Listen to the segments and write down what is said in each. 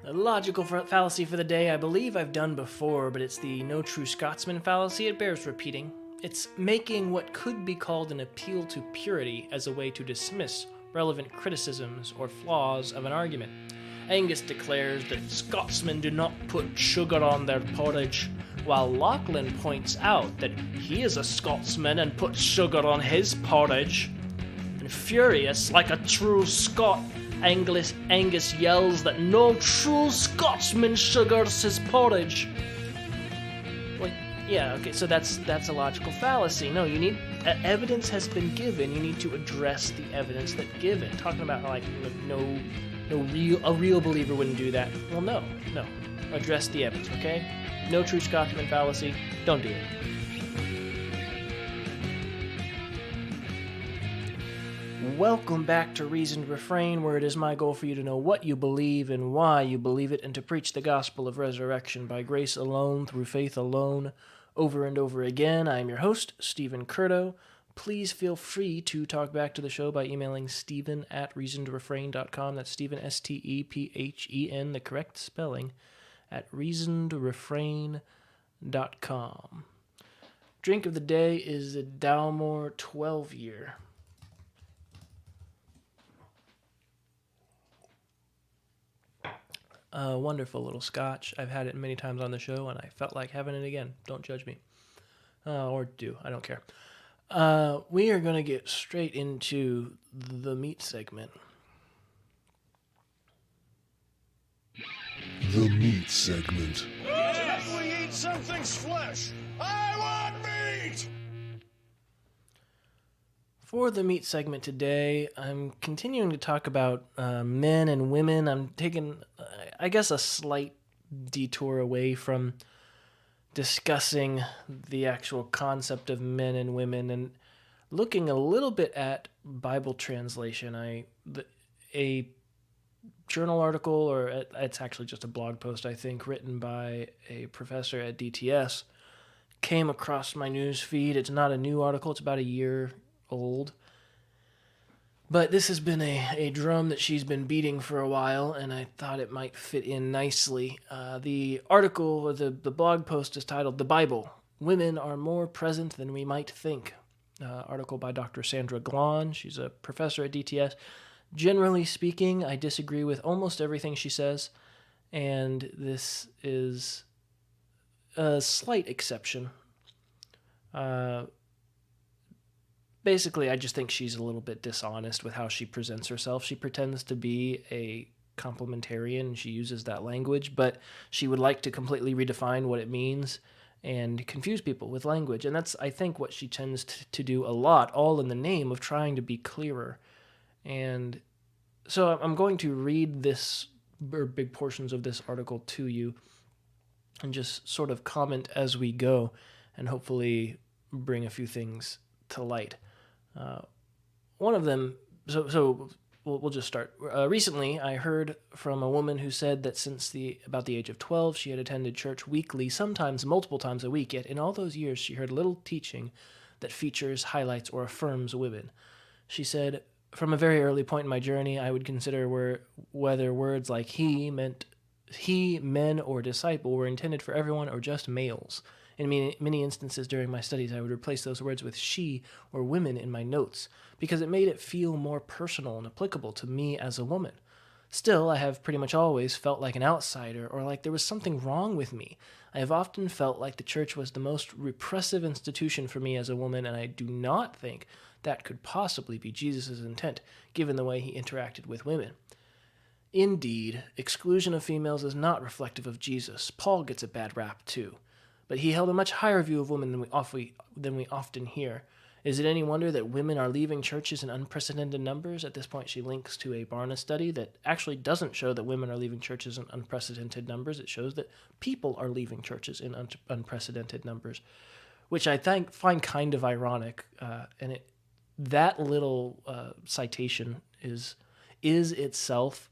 A logical fallacy for the day I believe I've done before, but it's the no true Scotsman fallacy. It bears repeating. It's making what could be called an appeal to purity as a way to dismiss relevant criticisms or flaws of an argument. Angus declares that Scotsmen do not put sugar on their porridge, while Lachlan points out that he is a Scotsman and puts sugar on his porridge. And furious, like a true Scot, Angus yells that no true Scotsman sugars his porridge. Well, yeah, okay, so that's a logical fallacy. No, you need evidence has been given. You need to address the evidence that's given. Talking about how, like, a real believer wouldn't do that. Well, no. Address the evidence, okay? No true Scotsman fallacy. Don't do it. Welcome back to Reasoned Refrain, where it is my goal for you to know what you believe and why you believe it, and to preach the gospel of resurrection by grace alone, through faith alone, over and over again. I am your host, Stephen Curto. Please feel free to talk back to the show by emailing Stephen@reasonedrefrain.com. That's Stephen, Stephen, the correct spelling, at reasonedrefrain.com. Drink of the day is a Dalmore 12-year. A wonderful little scotch. I've had it many times on the show, and I felt like having it again. Don't judge me. Or do. I don't care. We are going to get straight into the meat segment. The meat segment. If we eat something's flesh, I want meat! For the meat segment today, I'm continuing to talk about men and women. I'm taking, I guess, a slight detour away from discussing the actual concept of men and women and looking a little bit at Bible translation. A journal article, or it's actually just a blog post, I think, written by a professor at DTS, came across my news feed. It's not a new article. It's about a year old. But this has been a drum that she's been beating for a while, and I thought it might fit in nicely. The article, or the blog post, is titled "The Bible, Women Are More Present Than We Might Think." Article by Dr. Sandra Glahn. She's a professor at DTS. Generally speaking, I disagree with almost everything she says, and this is a slight exception. Basically, I just think she's a little bit dishonest with how she presents herself. She pretends to be a complementarian, and she uses that language, but she would like to completely redefine what it means and confuse people with language. And that's, I think, what she tends to do a lot, all in the name of trying to be clearer. And so I'm going to read this, or big portions of this article, to you and just sort of comment as we go and hopefully bring a few things to light. One of them, so we'll just start. Recently, I heard from a woman who said that since about the age of 12, she had attended church weekly, sometimes multiple times a week, yet in all those years she heard little teaching that features, highlights, or affirms women. She said, "From a very early point in my journey, I would consider whether words like he meant he, men, or disciple were intended for everyone or just males. In many instances during my studies, I would replace those words with she or women in my notes, because it made it feel more personal and applicable to me as a woman. Still, I have pretty much always felt like an outsider, or like there was something wrong with me. I have often felt like the church was the most repressive institution for me as a woman, and I do not think that could possibly be Jesus' intent, given the way he interacted with women. Indeed, exclusion of females is not reflective of Jesus. Paul gets a bad rap, too. But he held a much higher view of women than we often hear. Is it any wonder that women are leaving churches in unprecedented numbers?" At this point, she links to a Barna study that actually doesn't show that women are leaving churches in unprecedented numbers. It shows that people are leaving churches in unprecedented numbers, which I find kind of ironic. That little citation is itself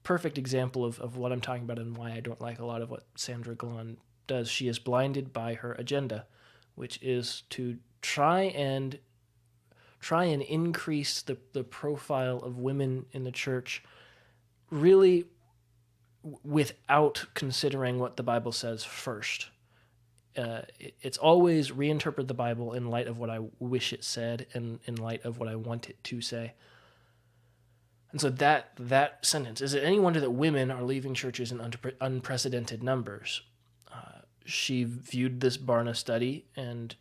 perfect example of what I'm talking about and why I don't like a lot of what Sandra Glahn does. She is blinded by her agenda, which is to try and increase the profile of women in the church, really without considering what the Bible says first. It's always reinterpret the Bible in light of what I wish it said and in light of what I want it to say. And so that sentence, is it any wonder that women are leaving churches in unprecedented numbers? She viewed this Barna study and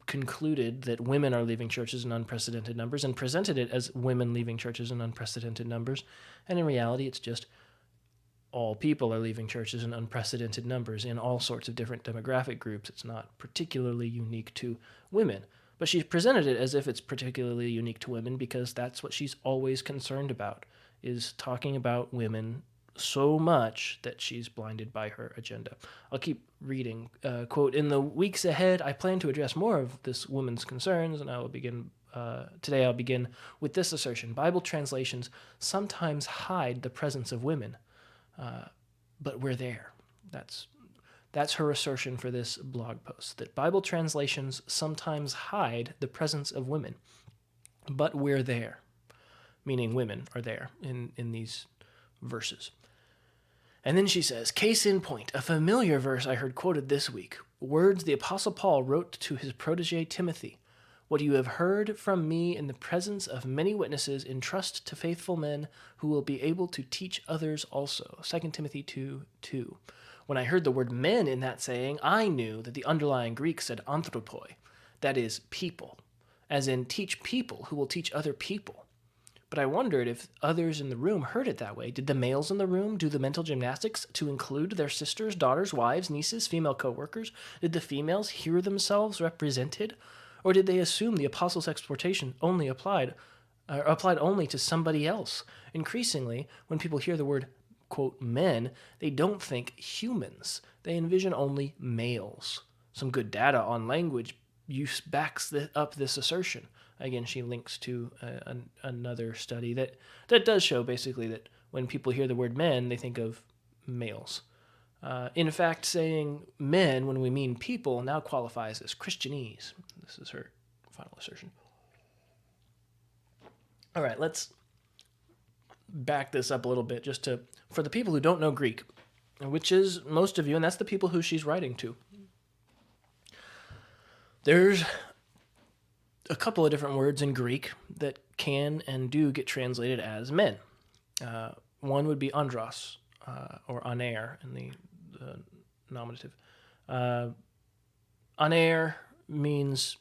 concluded that women are leaving churches in unprecedented numbers and presented it as women leaving churches in unprecedented numbers. And in reality, it's just all people are leaving churches in unprecedented numbers in all sorts of different demographic groups. It's not particularly unique to women. But she presented it as if it's particularly unique to women because that's what she's always concerned about, is talking about women so much that she's blinded by her agenda. I'll keep reading. Quote, in the weeks ahead, I plan to address more of this woman's concerns, and I will begin today I'll begin with this assertion. Bible translations sometimes hide the presence of women, but we're there. That's her assertion for this blog post, that Bible translations sometimes hide the presence of women, but we're there, meaning women are there in these verses. And then she says, case in point, a familiar verse I heard quoted this week, words the Apostle Paul wrote to his protege Timothy. What you have heard from me in the presence of many witnesses, entrust to faithful men who will be able to teach others also. 2 Timothy 2:2. When I heard the word men in that saying, I knew that the underlying Greek said anthropoi, that is, people, as in teach people who will teach other people. But I wondered if others in the room heard it that way. Did the males in the room do the mental gymnastics to include their sisters, daughters, wives, nieces, female co-workers? Did the females hear themselves represented? Or did they assume the apostles' exhortation only applied only to somebody else? Increasingly, when people hear the word, quote, men, they don't think humans. They envision only males. Some good data on language use backs up this assertion. Again, she links to another study that does show basically that when people hear the word men, they think of males. In fact, saying men when we mean people now qualifies as Christianese. This is her final assertion. All right, let's back this up a little bit just for the people who don't know Greek, which is most of you, and that's the people who she's writing to. There's a couple of different words in Greek that can and do get translated as men. One would be andros, or aner in the nominative. Aner means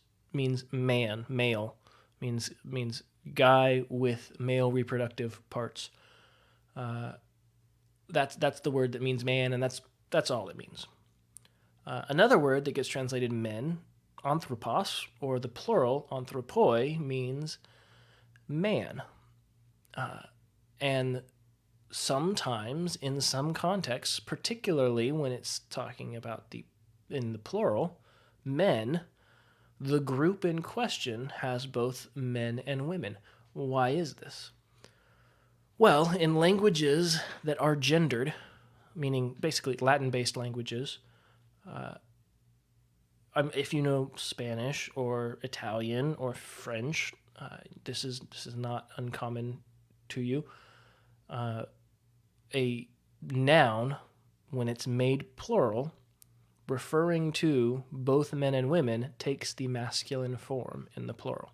man, male, means guy with male reproductive parts. That's the word that means man, and that's all it means. Another word that gets translated men, anthropos, or the plural anthropoi, means man. And sometimes, in some contexts, particularly when it's talking about in the plural, men, the group in question has both men and women. Why is this? Well, in languages that are gendered, meaning basically Latin-based languages, if you know Spanish or Italian or French, this is not uncommon to you. A noun, when it's made plural, referring to both men and women, takes the masculine form in the plural.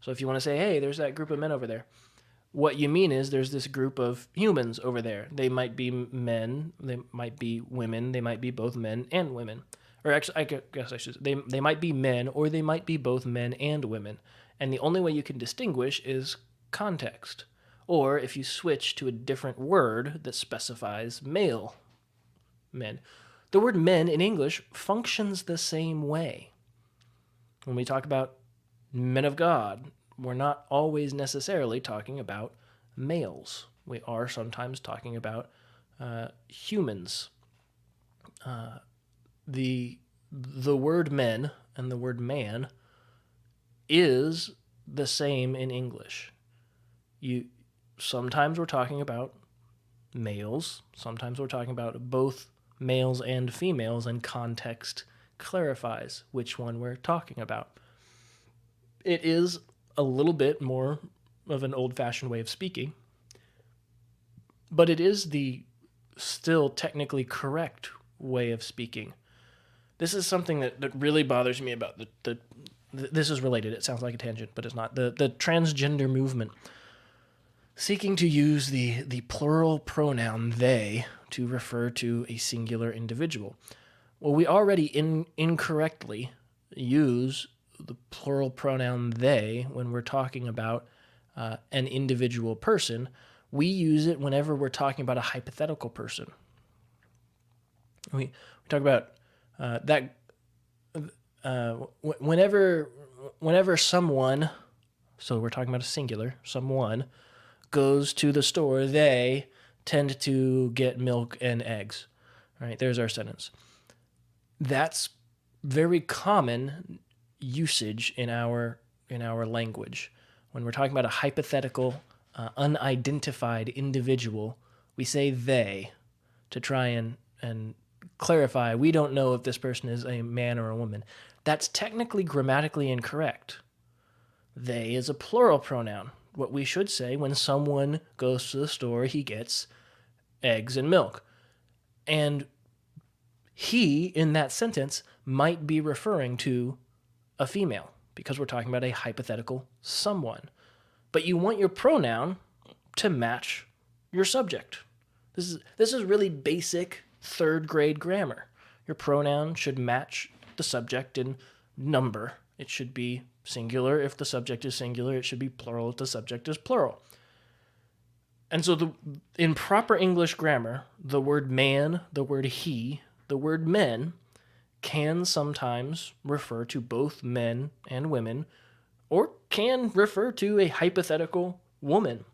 So if you want to say, hey, there's that group of men over there, what you mean is there's this group of humans over there. They might be men, they might be women, they might be both men and women. Or actually, I guess I should say, they might be men, or they might be both men and women. And the only way you can distinguish is context. Or if you switch to a different word that specifies male men. The word men in English functions the same way. When we talk about men of God, we're not always necessarily talking about males. We are sometimes talking about humans. The word men and the word man is the same in English. Sometimes we're talking about males, sometimes we're talking about both males and females, and context clarifies which one we're talking about. It is a little bit more of an old-fashioned way of speaking, but it is the still technically correct way of speaking. This is something that really bothers me about this is related. It sounds like a tangent, but it's not. The transgender movement seeking to use the plural pronoun they to refer to a singular individual. Well, we already incorrectly use the plural pronoun they when we're talking about an individual person. We use it whenever we're talking about a hypothetical person. We talk about that whenever someone, so we're talking about a singular, someone goes to the store, they tend to get milk and eggs. Right? There's our sentence. That's very common usage in our language. When we're talking about a hypothetical, unidentified individual, we say they to try and clarify. We don't know if this person is a man or a woman. That's technically grammatically incorrect. They is a plural pronoun. What we should say when someone goes to the store, he gets eggs and milk. And he, in that sentence, might be referring to a female because we're talking about a hypothetical someone. But you want your pronoun to match your subject. This is really basic third grade grammar. Your pronoun should match the subject in number. It should be singular if the subject is singular. It should be plural if the subject is plural. And so in proper English grammar, the word man, the word he, the word men can sometimes refer to both men and women, or can refer to a hypothetical woman.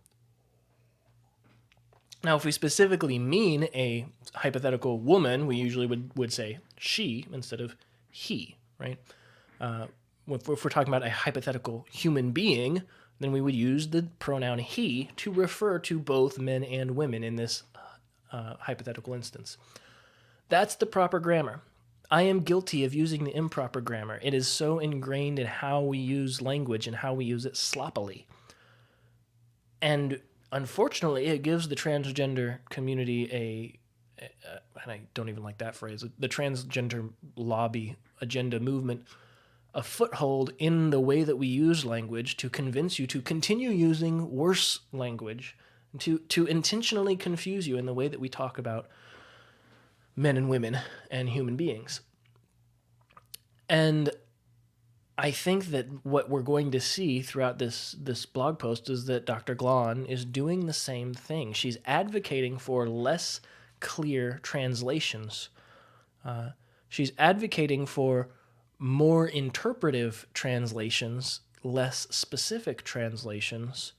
Now, if we specifically mean a hypothetical woman, we usually would say she instead of he, right? If we're talking about a hypothetical human being, then we would use the pronoun he to refer to both men and women in this hypothetical instance. That's the proper grammar. I am guilty of using the improper grammar. It is so ingrained in how we use language and how we use it sloppily. And unfortunately, it gives the transgender community and I don't even like that phrase, the transgender lobby agenda movement, a foothold in the way that we use language to convince you to continue using worse language, to intentionally confuse you in the way that we talk about men and women and human beings. And I think that what we're going to see throughout this blog post is that Dr. Glahn is doing the same thing. She's advocating for less clear translations. She's advocating for more interpretive translations, less specific translations,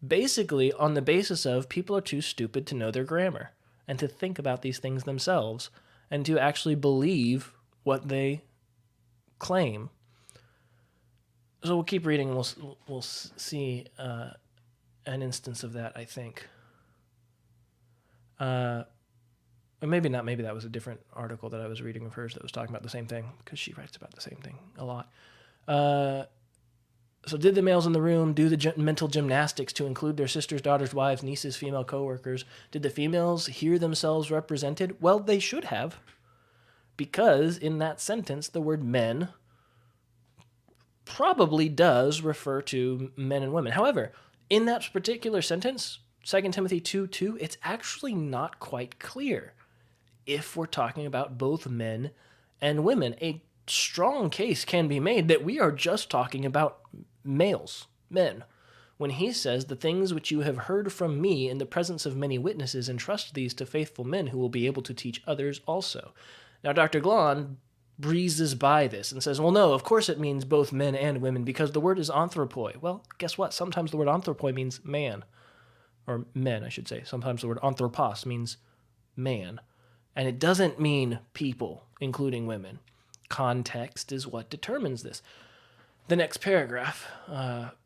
basically on the basis of people are too stupid to know their grammar and to think about these things themselves and to actually believe what they claim. So we'll keep reading and we'll see an instance of that, I think. Or maybe not. Maybe that was a different article that I was reading of hers that was talking about the same thing, because she writes about the same thing a lot. So did the males in the room do the mental gymnastics to include their sisters, daughters, wives, nieces, female coworkers? Did the females hear themselves represented? Well, they should have, because in that sentence, the word men probably does refer to men and women. However, in that particular sentence, 2 Timothy 2:2, it's actually not quite clear if we're talking about both men and women. A strong case can be made that we are just talking about males, men. When he says, the things which you have heard from me in the presence of many witnesses, entrust these to faithful men who will be able to teach others also. Now, Dr. Glahn breezes by this and says, well, no, of course it means both men and women because the word is anthropoi. Well, guess what? Sometimes the word anthropoi means man, or men, I should say. Sometimes the word anthropos means man, and it doesn't mean people, including women. Context is what determines this. The next paragraph,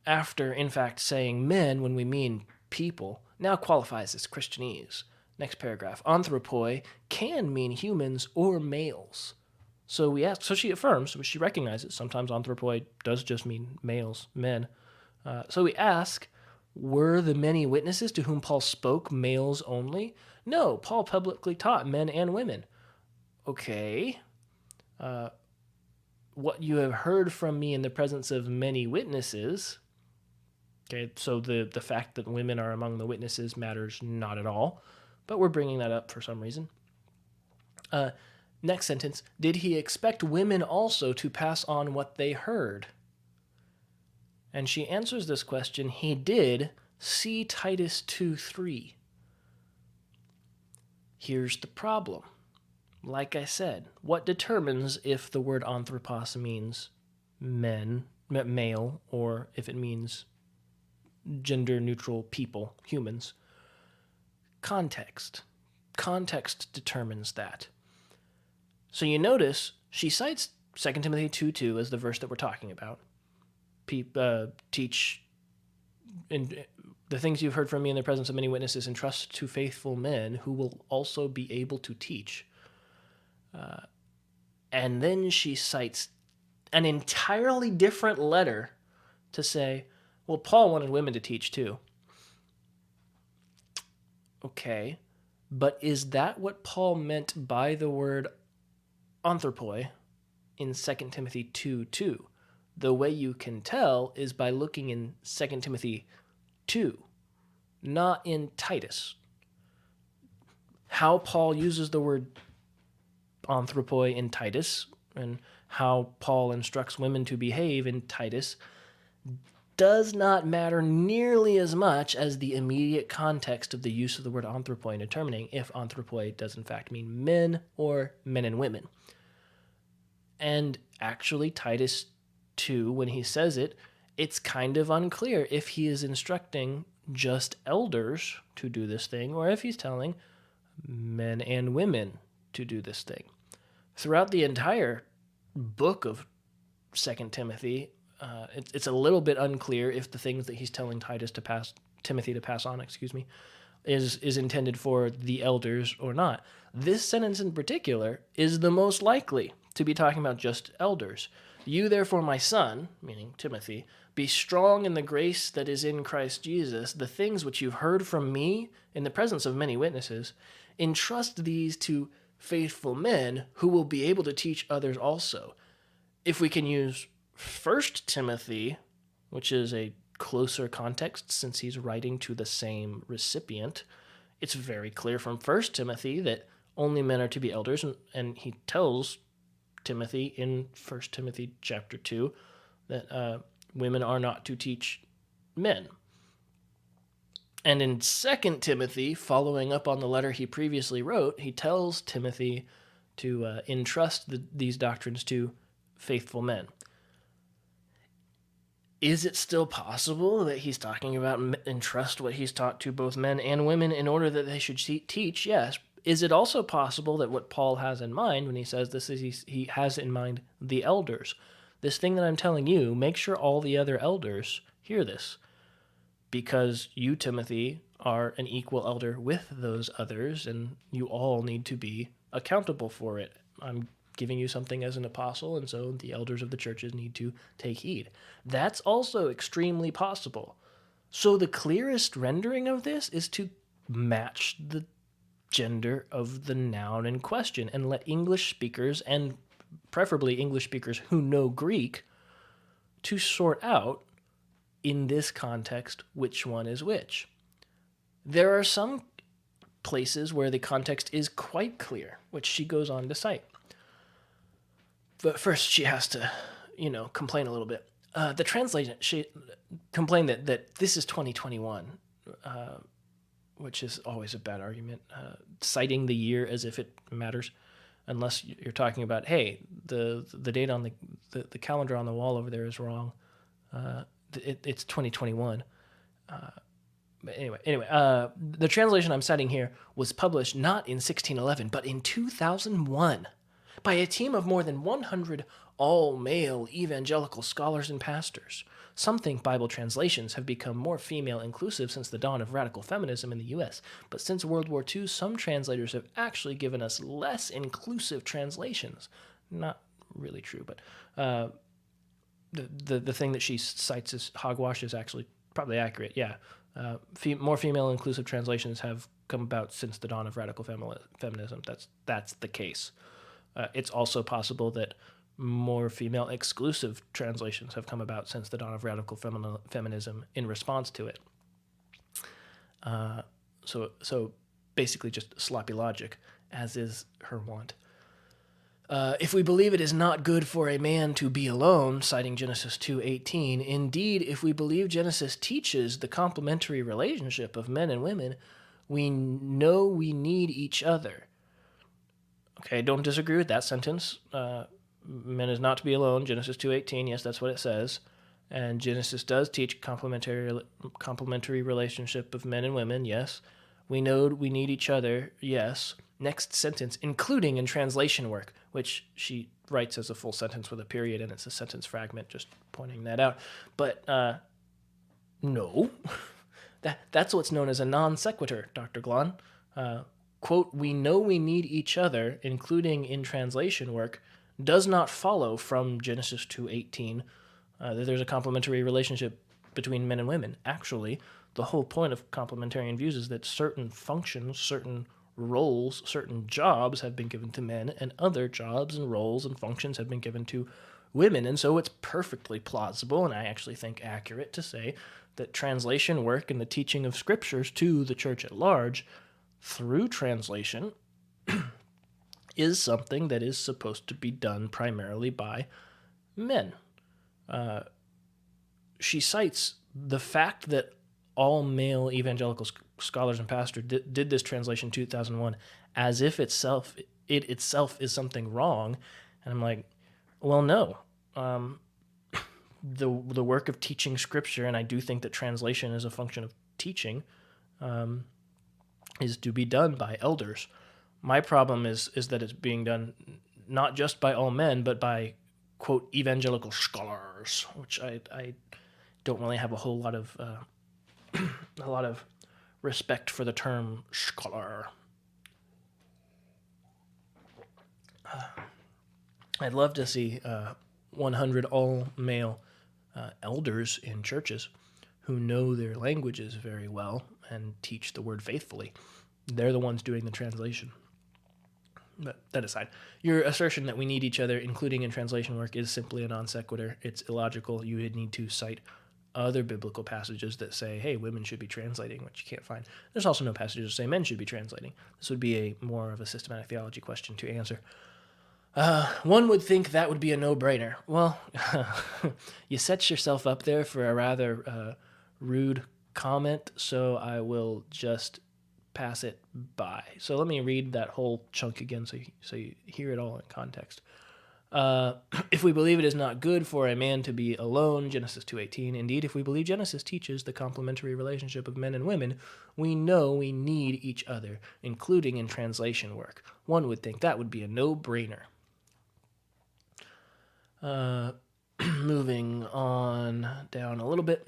after, in fact, saying men when we mean people, now qualifies as Christianese. Next paragraph, anthropoi can mean humans or males. So we ask, so she affirms, she recognizes sometimes anthropoi does just mean males, men. So we ask, Were the many witnesses to whom Paul spoke males only? No, Paul publicly taught men and women. Okay. What you have heard from me in the presence of many witnesses. Okay, so the fact that women are among the witnesses matters not at all, but we're bringing that up for some reason. Next sentence, did he expect women also to pass on what they heard? And she answers this question, he did. See Titus 2:3. Here's the problem. Like I said, what determines if the word anthropos means male, or if it means gender-neutral people, humans? Context. Context determines that. So you notice she cites 2 Timothy 2:2 as the verse that we're talking about. Teach and the things you've heard from me in the presence of many witnesses, entrust to faithful men who will also be able to teach. And then she cites an entirely different letter to say, well, Paul wanted women to teach too. Okay, but is that what Paul meant by the word anthropoi in 2 Timothy 2:2? The way you can tell is by looking in 2 Timothy 2, not in Titus. How Paul uses the word anthropoi in Titus and how Paul instructs women to behave in Titus does not matter nearly as much as the immediate context of the use of the word anthropoi in determining if anthropoi does in fact mean men or men and women. And actually, Titus 2, when he says it, it's kind of unclear if he is instructing just elders to do this thing or if he's telling men and women to do this thing. Throughout the entire book of 2 Timothy, it's a little bit unclear if the things that he's telling Timothy to pass on, is intended for the elders or not. This sentence in particular is the most likely to be talking about just elders. You, therefore, my son, meaning Timothy, be strong in the grace that is in Christ Jesus. The things which you've heard from me in the presence of many witnesses, entrust these to faithful men who will be able to teach others also. If we can use 1 Timothy, which is a closer context since he's writing to the same recipient, it's very clear from 1 Timothy that only men are to be elders, and he tells Timothy in 1 Timothy chapter 2 that women are not to teach men. And in 2 Timothy, following up on the letter he previously wrote, he tells Timothy to entrust these doctrines to faithful men. Is it still possible that he's talking about entrust what he's taught to both men and women in order that they should teach? Yes. Is it also possible that what Paul has in mind when he says this is he has in mind the elders? This thing that I'm telling you, make sure all the other elders hear this, because you, Timothy, are an equal elder with those others, and you all need to be accountable for it. I'm giving you something as an apostle, and so the elders of the churches need to take heed. That's also extremely possible. So the clearest rendering of this is to match the gender of the noun in question and let English speakers, and preferably English speakers who know Greek, to sort out in this context which one is which. There are some places where the context is quite clear, which she goes on to cite. But first she has to, complain a little bit. The translation, she complained that this is 2021, which is always a bad argument, citing the year as if it matters, unless you're talking about, hey, the date on the calendar on the wall over there is wrong. It's 2021. But anyway, the translation I'm citing here was published not in 1611, but in 2001 by a team of more than 100 all-male evangelical scholars and pastors. Some think Bible translations have become more female-inclusive since the dawn of radical feminism in the U.S., but since World War II, some translators have actually given us less inclusive translations. Not really true, but the thing that she cites as hogwash is actually probably accurate, yeah. More female-inclusive translations have come about since the dawn of radical feminism. That's the case. It's also possible that more female-exclusive translations have come about since the dawn of radical feminism in response to it. So basically just sloppy logic, as is her wont. If we believe it is not good for a man to be alone, citing Genesis 2:18, indeed, if we believe Genesis teaches the complementary relationship of men and women, we know we need each other. Okay, don't disagree with that sentence. Men is not to be alone, Genesis 2:18, yes, that's what it says. And Genesis does teach complementary relationship of men and women, yes. We know we need each other, yes. Next sentence, including in translation work, which she writes as a full sentence with a period, and it's a sentence fragment, just pointing that out. But no, that's what's known as a non sequitur, Dr. Glahn. Quote, we know we need each other, including in translation work, does not follow from Genesis 2:18 that there's a complementary relationship between men and women. Actually, the whole point of complementarian views is that certain functions, certain roles, certain jobs have been given to men, and other jobs and roles and functions have been given to women. And so it's perfectly plausible, and I actually think accurate, to say that translation work and the teaching of scriptures to the church at large through translation is something that is supposed to be done primarily by men. She cites the fact that all male evangelical scholars and pastors did this translation 2001 as if it itself is something wrong. And I'm like, well, no. The work of teaching scripture, and I do think that translation is a function of teaching, is to be done by elders. My problem is that it's being done not just by all men, but by, quote, evangelical scholars, which I don't really have a whole lot of respect for the term scholar. I'd love to see 100 all-male elders in churches who know their languages very well and teach the word faithfully. They're the ones doing the translation. But that aside, your assertion that we need each other, including in translation work, is simply a non sequitur. It's illogical. You would need to cite other biblical passages that say, hey, women should be translating, which you can't find. There's also no passages that say men should be translating. This would be more of a systematic theology question to answer. One would think that would be a no-brainer. Well, you set yourself up there for a rather rude comment, so I will just pass it by. So let me read that whole chunk again so you hear it all in context. If we believe it is not good for a man to be alone, Genesis 2:18, indeed, if we believe Genesis teaches the complementary relationship of men and women, we know we need each other, including in translation work. One would think that would be a no-brainer. Moving on down a little bit.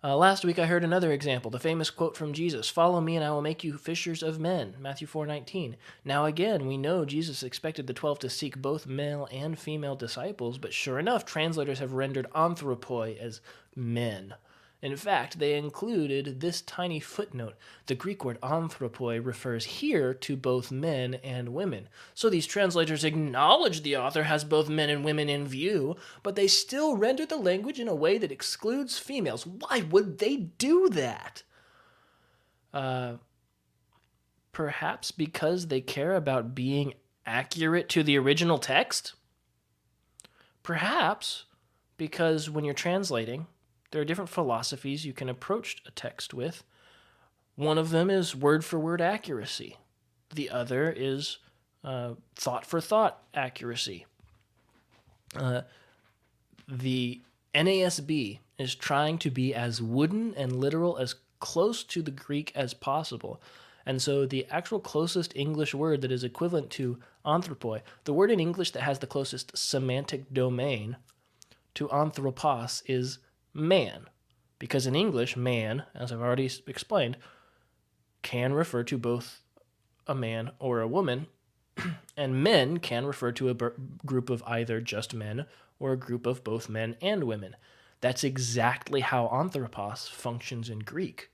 Last week I heard another example, the famous quote from Jesus, "Follow me and I will make you fishers of men," Matthew 4:19. Now again, we know Jesus expected the 12 to seek both male and female disciples, but sure enough, translators have rendered anthropoi as men. In fact, they included this tiny footnote. The Greek word anthropoi refers here to both men and women. So these translators acknowledge the author has both men and women in view, but they still render the language in a way that excludes females. Why would they do that? Perhaps because they care about being accurate to the original text? Perhaps because when you're translating, there are different philosophies you can approach a text with. One of them is word-for-word accuracy. The other is thought-for-thought accuracy. The NASB is trying to be as wooden and literal, as close to the Greek as possible. And so the actual closest English word that is equivalent to anthropoi, the word in English that has the closest semantic domain to anthropos, is man, because in English, man, as I've already explained, can refer to both a man or a woman, and men can refer to a group of either just men or a group of both men and women. That's exactly how anthropos functions in Greek.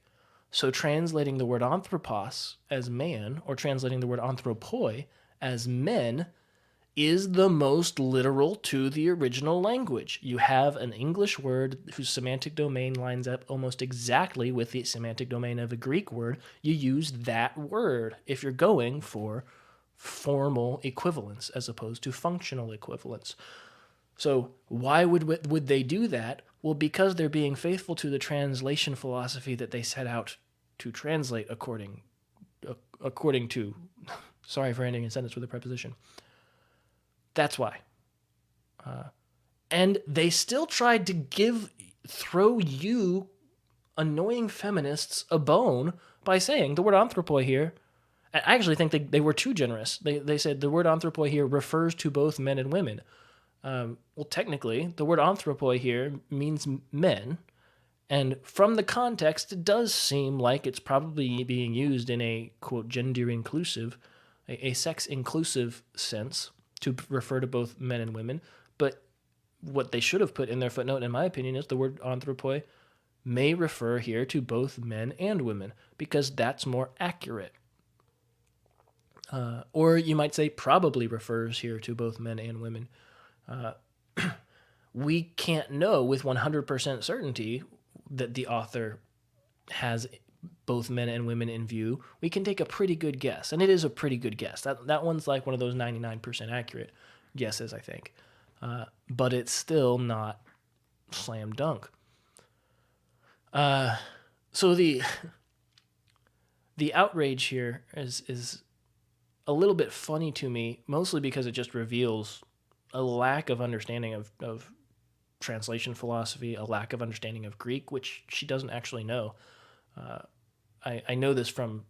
So translating the word anthropos as man, or translating the word anthropoi as men, is the most literal to the original language. You have an English word whose semantic domain lines up almost exactly with the semantic domain of a Greek word. You use that word if you're going for formal equivalence as opposed to functional equivalence. So why would they do that? Well, because they're being faithful to the translation philosophy that they set out to translate according to. Sorry for ending a sentence with a preposition. That's why. And they still tried to throw you annoying feminists a bone by saying the word anthropoi here. I actually think they were too generous. They said the word anthropoi here refers to both men and women. Well, technically, the word anthropoi here means men. And from the context, it does seem like it's probably being used in a, quote, gender inclusive, a sex inclusive sense to refer to both men and women. But what they should have put in their footnote, in my opinion, is the word anthropoi may refer here to both men and women, because that's more accurate. Or you might say probably refers here to both men and women. We can't know with 100% certainty that the author has both men and women in view. We can take a pretty good guess, and it is a pretty good guess. That one's like one of those 99% accurate guesses, I think. But it's still not slam dunk. So the outrage here is a little bit funny to me, mostly because it just reveals a lack of understanding of translation philosophy, a lack of understanding of Greek, which she doesn't actually know. I know this from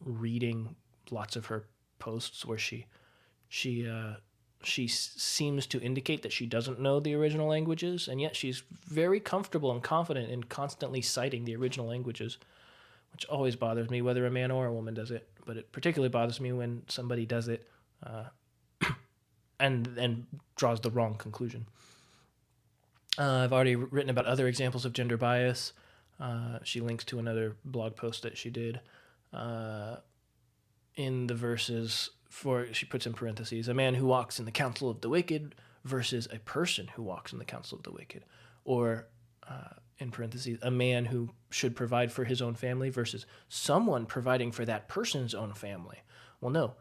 reading lots of her posts where she seems to indicate that she doesn't know the original languages, and yet she's very comfortable and confident in constantly citing the original languages, which always bothers me, whether a man or a woman does it. But it particularly bothers me when somebody does it and draws the wrong conclusion. I've already written about other examples of gender bias. She links to another blog post that she did in the verses she puts in parentheses, a man who walks in the counsel of the wicked versus a person who walks in the counsel of the wicked. Or in parentheses, a man who should provide for his own family versus someone providing for that person's own family. Well, no,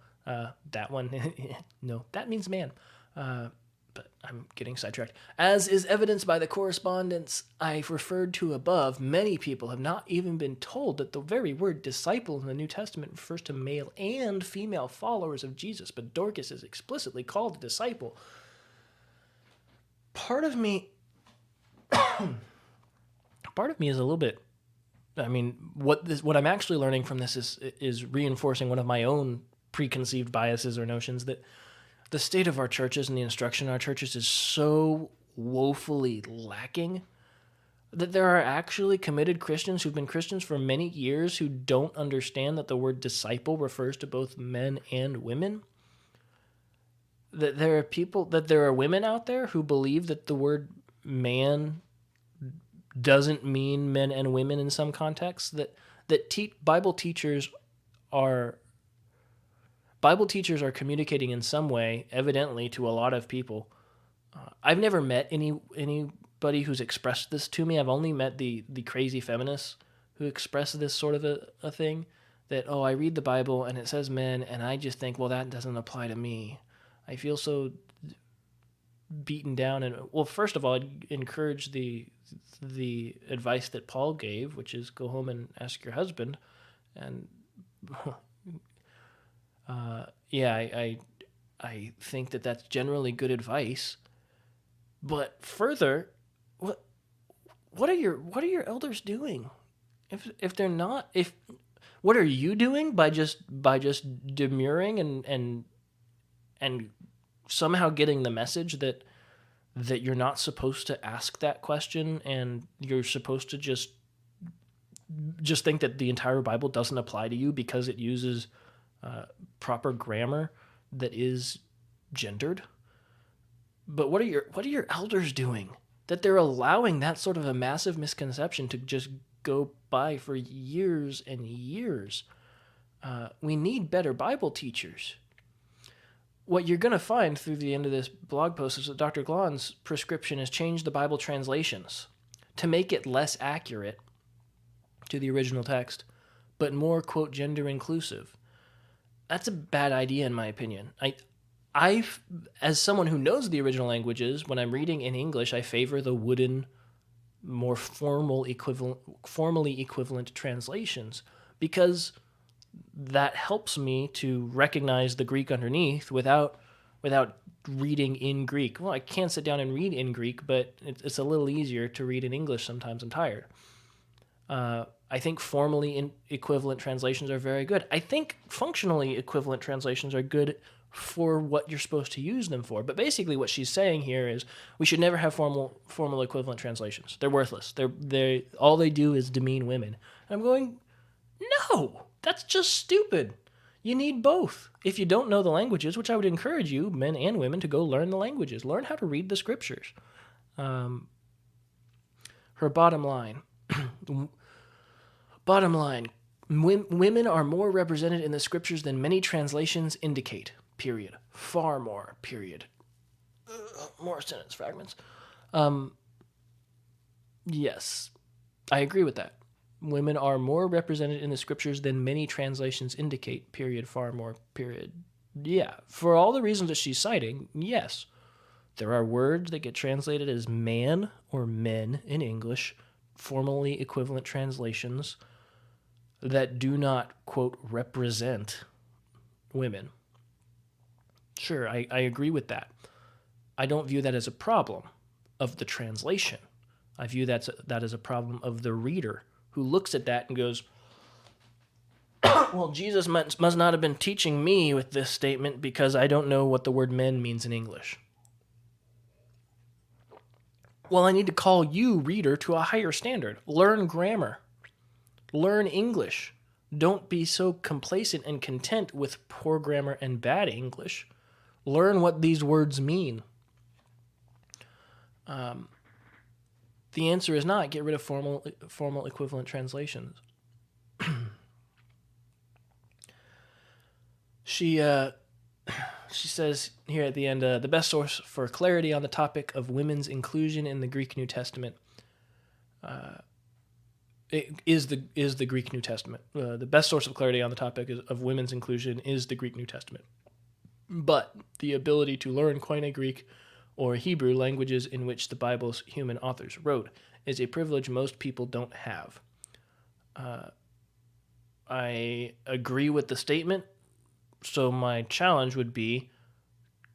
that one, no, that means man. But I'm getting sidetracked. As is evidenced by the correspondence I've referred to above, many people have not even been told that the very word disciple in the New Testament refers to male and female followers of Jesus, but Dorcas is explicitly called a disciple. Part of me is a little bit, I mean, what I'm actually learning from this is reinforcing one of my own preconceived biases or notions, that the state of our churches and the instruction in our churches is so woefully lacking that there are actually committed Christians who've been Christians for many years who don't understand that the word disciple refers to both men and women. That there are women out there who believe that the word man doesn't mean men and women in some contexts, that Bible teachers are communicating in some way, evidently, to a lot of people. I've never met anybody who's expressed this to me. I've only met the crazy feminists who express this sort of a thing, that, I read the Bible and it says men, and I just think, well, that doesn't apply to me. I feel so beaten down. And, well, first of all, I'd encourage the advice that Paul gave, which is go home and ask your husband. And I think that that's generally good advice. But further, what are your elders doing? If they're not, what are you doing by just demurring and somehow getting the message that you're not supposed to ask that question, and you're supposed to just think that the entire Bible doesn't apply to you because it uses proper grammar that is gendered? But what are your elders doing? that they're allowing that sort of a massive misconception to just go by for years and years. We need better Bible teachers. What you're going to find through the end of this blog post is that Dr. Glahn's prescription is change the Bible translations to make it less accurate to the original text, but more, quote, gender inclusive. That's a bad idea, in my opinion. I, as someone who knows the original languages, when I'm reading in English, I favor the wooden, more formally equivalent translations, because that helps me to recognize the Greek underneath without reading in Greek. Well, I can't sit down and read in Greek, but it's a little easier to read in English sometimes. I'm tired. I think formally equivalent translations are very good. I think functionally equivalent translations are good for what you're supposed to use them for. But basically what she's saying here is we should never have formal equivalent translations. They're worthless. They all they do is demean women. And I'm going, no, that's just stupid. You need both. If you don't know the languages, which I would encourage you, men and women, to go learn the languages. Learn how to read the scriptures. Her bottom line. Bottom line, women are more represented in the scriptures than many translations indicate. Period. Far more. Period. More sentence fragments. Yes, I agree with that. Women are more represented in the scriptures than many translations indicate. Period. Far more. Period. Yeah, for all the reasons that she's citing, yes. There are words that get translated as man or men in English, formally equivalent translations that do not, quote, represent women. Sure, I agree with that. I don't view that as a problem of the translation. I view that as a problem of the reader who looks at that and goes, well, Jesus must not have been teaching me with this statement because I don't know what the word men means in English. Well, I need to call you, reader, to a higher standard. Learn grammar. Learn English. Don't be so complacent and content with poor grammar and bad English. Learn what these words mean. The answer is not get rid of formal equivalent translations. She says here at the end, the best source for clarity on the topic of women's inclusion in the Greek New Testament is the Greek New Testament. The best source of clarity on the topic of women's inclusion is the Greek New Testament. But the ability to learn Koine Greek or Hebrew, languages in which the Bible's human authors wrote, is a privilege most people don't have. I agree with the statement, so my challenge would be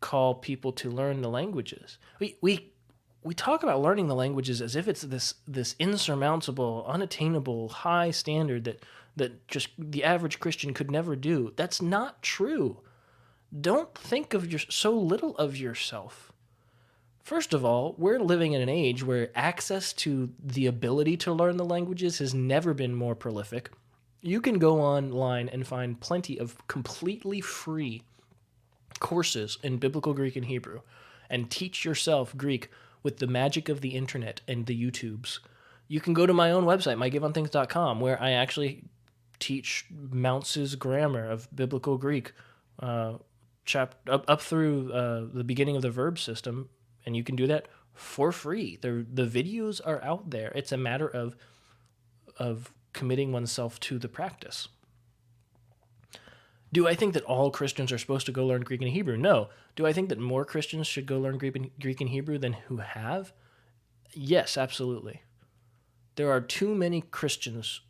call people to learn the languages. We talk about learning the languages as if it's this insurmountable, unattainable, high standard that just the average Christian could never do. That's not true. Don't think of so little of yourself. First of all, we're living in an age where access to the ability to learn the languages has never been more prolific. You can go online and find plenty of completely free courses in Biblical Greek and Hebrew and teach yourself Greek with the magic of the internet and the YouTubes. You can go to my own website, mygiveonthings.com, where I actually teach Mounce's grammar of Biblical Greek up through the beginning of the verb system, and you can do that for free. The videos are out there. It's a matter of committing oneself to the practice. Do I think that all Christians are supposed to go learn Greek and Hebrew? No. Do I think that more Christians should go learn Greek and Hebrew than who have? Yes, absolutely. There are too many Christians,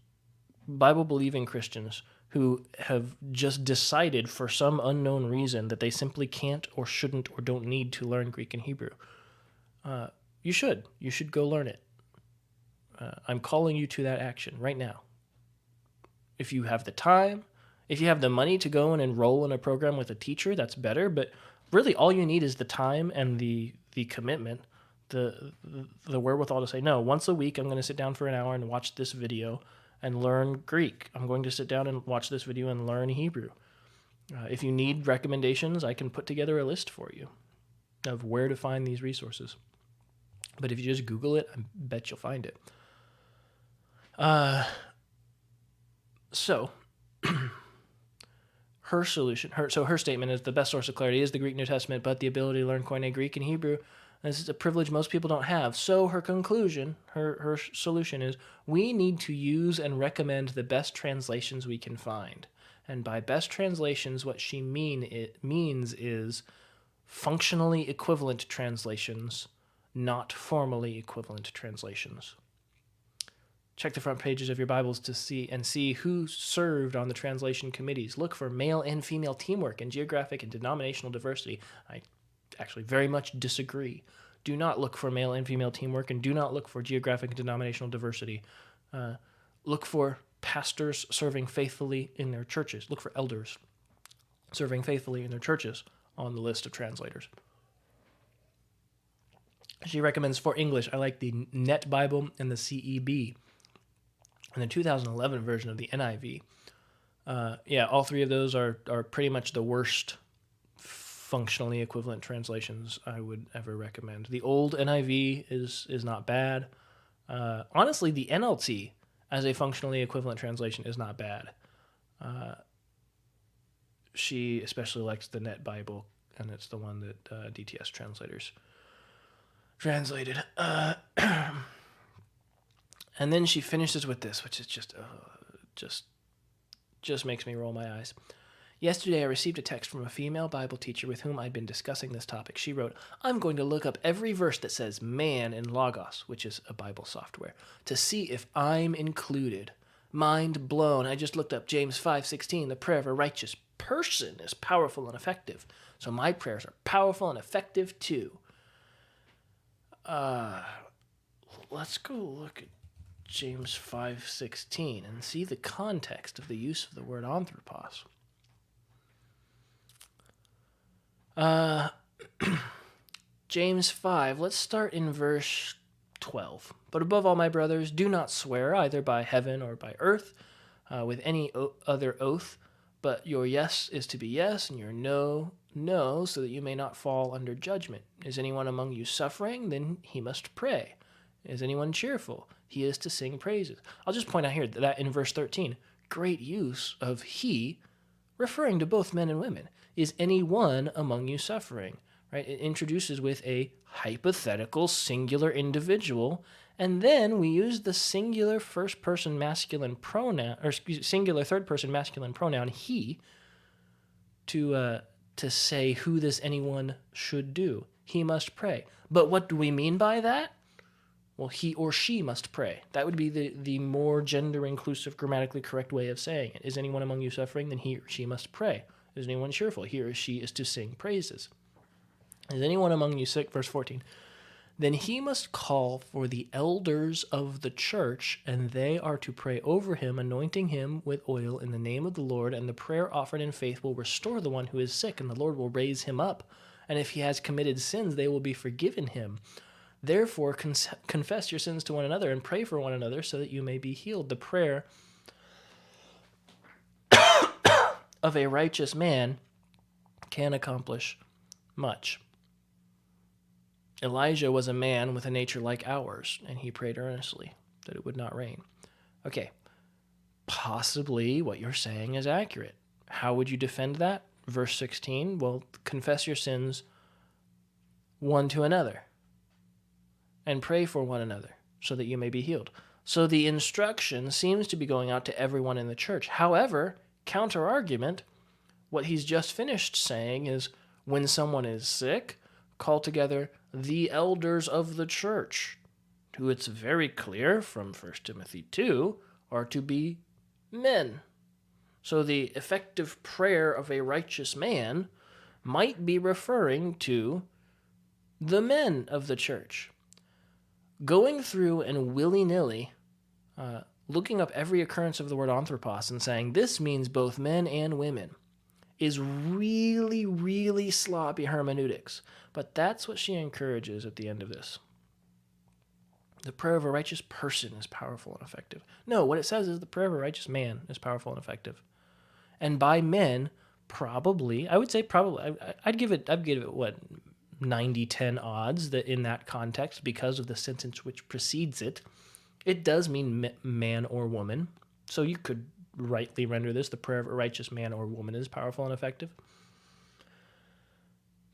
Bible-believing Christians, who have just decided for some unknown reason that they simply can't or shouldn't or don't need to learn Greek and Hebrew. You should. You should go learn it. I'm calling you to that action right now. If you have the time, if you have the money to go and enroll in a program with a teacher, that's better. But really all you need is the time and the commitment, the wherewithal to say, no, once a week I'm going to sit down for an hour and watch this video and learn Greek. I'm going to sit down and watch this video and learn Hebrew. If you need recommendations, I can put together a list for you of where to find these resources. But if you just Google it, I bet you'll find it. So her solution, her statement is the best source of clarity is the Greek New Testament, but the ability to learn Koine Greek and Hebrew, this is a privilege most people don't have. So her conclusion, her solution is we need to use and recommend the best translations we can find. And by best translations, what she means is functionally equivalent translations, not formally equivalent translations. Check the front pages of your Bibles to see who served on the translation committees. Look for male and female teamwork and geographic and denominational diversity. I actually very much disagree. Do not look for male and female teamwork, and do not look for geographic and denominational diversity. Look for pastors serving faithfully in their churches. Look for elders serving faithfully in their churches on the list of translators. She recommends for English, I like the Net Bible and the CEB. And the 2011 version of the NIV. All three of those are pretty much the worst functionally equivalent translations I would ever recommend. The old NIV is not bad. Honestly, the NLT as a functionally equivalent translation is not bad. She especially likes the Net Bible, and it's the one that DTS translators translated. And then she finishes with this, which is just makes me roll my eyes. Yesterday, I received a text from a female Bible teacher with whom I'd been discussing this topic. She wrote, I'm going to look up every verse that says man in Logos, which is a Bible software, to see if I'm included. Mind blown. I just looked up James 5:16. The prayer of a righteous person is powerful and effective. So my prayers are powerful and effective too. Let's go look at James 5:16 and see the context of the use of the word anthropos. James 5, let's start in verse 12. But above all, my brothers, do not swear either by heaven or by earth with any other oath, but your yes is to be yes and your no, no, so that you may not fall under judgment. Is anyone among you suffering? Then he must pray. Is anyone cheerful? He is to sing praises. I'll just point out here that in verse 13, great use of he, referring to both men and women. Is anyone among you suffering? Right? It introduces with a hypothetical singular individual, and then we use the singular first-person masculine pronoun, or singular third-person masculine pronoun he, to say who this anyone should do. He must pray. But what do we mean by that? Well, he or she must pray. That would be the more gender-inclusive, grammatically correct way of saying it. Is anyone among you suffering? Then he or she must pray. Is anyone cheerful? He or she is to sing praises. Is anyone among you sick? Verse 14. Then he must call for the elders of the church, and they are to pray over him, anointing him with oil in the name of the Lord, and the prayer offered in faith will restore the one who is sick, and the Lord will raise him up. And if he has committed sins, they will be forgiven him. Therefore, confess your sins to one another and pray for one another so that you may be healed. The prayer of a righteous man can accomplish much. Elijah was a man with a nature like ours, and he prayed earnestly that it would not rain. Okay, possibly what you're saying is accurate. How would you defend that? Verse 16, well, confess your sins one to another and pray for one another so that you may be healed. So the instruction seems to be going out to everyone in the church. However, counter-argument, what he's just finished saying is when someone is sick, call together the elders of the church, who it's very clear from 1 Timothy 2 are to be men. So the effective prayer of a righteous man might be referring to the men of the church. Going through and willy-nilly looking up every occurrence of the word anthropos and saying this means both men and women is really, really sloppy hermeneutics. But that's what she encourages at the end of this. The prayer of a righteous person is powerful and effective. No, what it says is the prayer of a righteous man is powerful and effective. And by men, probably, I would say probably, I'd give it what, 90-10 odds that in that context, because of the sentence which precedes it, it does mean man or woman. So you could rightly render this, the prayer of a righteous man or woman is powerful and effective.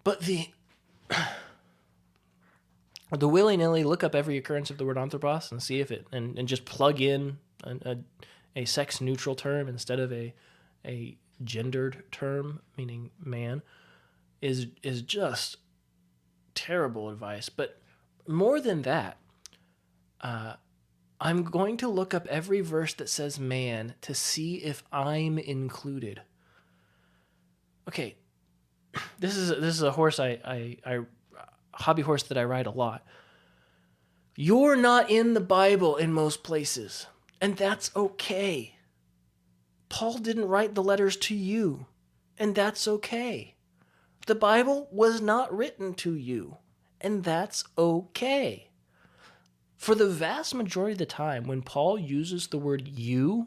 But the willy-nilly look up every occurrence of the word anthropos and see if it, and just plug in a sex-neutral term instead of a gendered term, meaning man, is just terrible advice. But more than that, I'm going to look up every verse that says man to see if I'm included. Okay, this is a horse I hobby horse that I ride a lot. You're not in the Bible in most places, and that's okay. Paul didn't write the letters to you, and that's okay. The Bible was not written to you, and that's okay. For the vast majority of the time, when Paul uses the word you,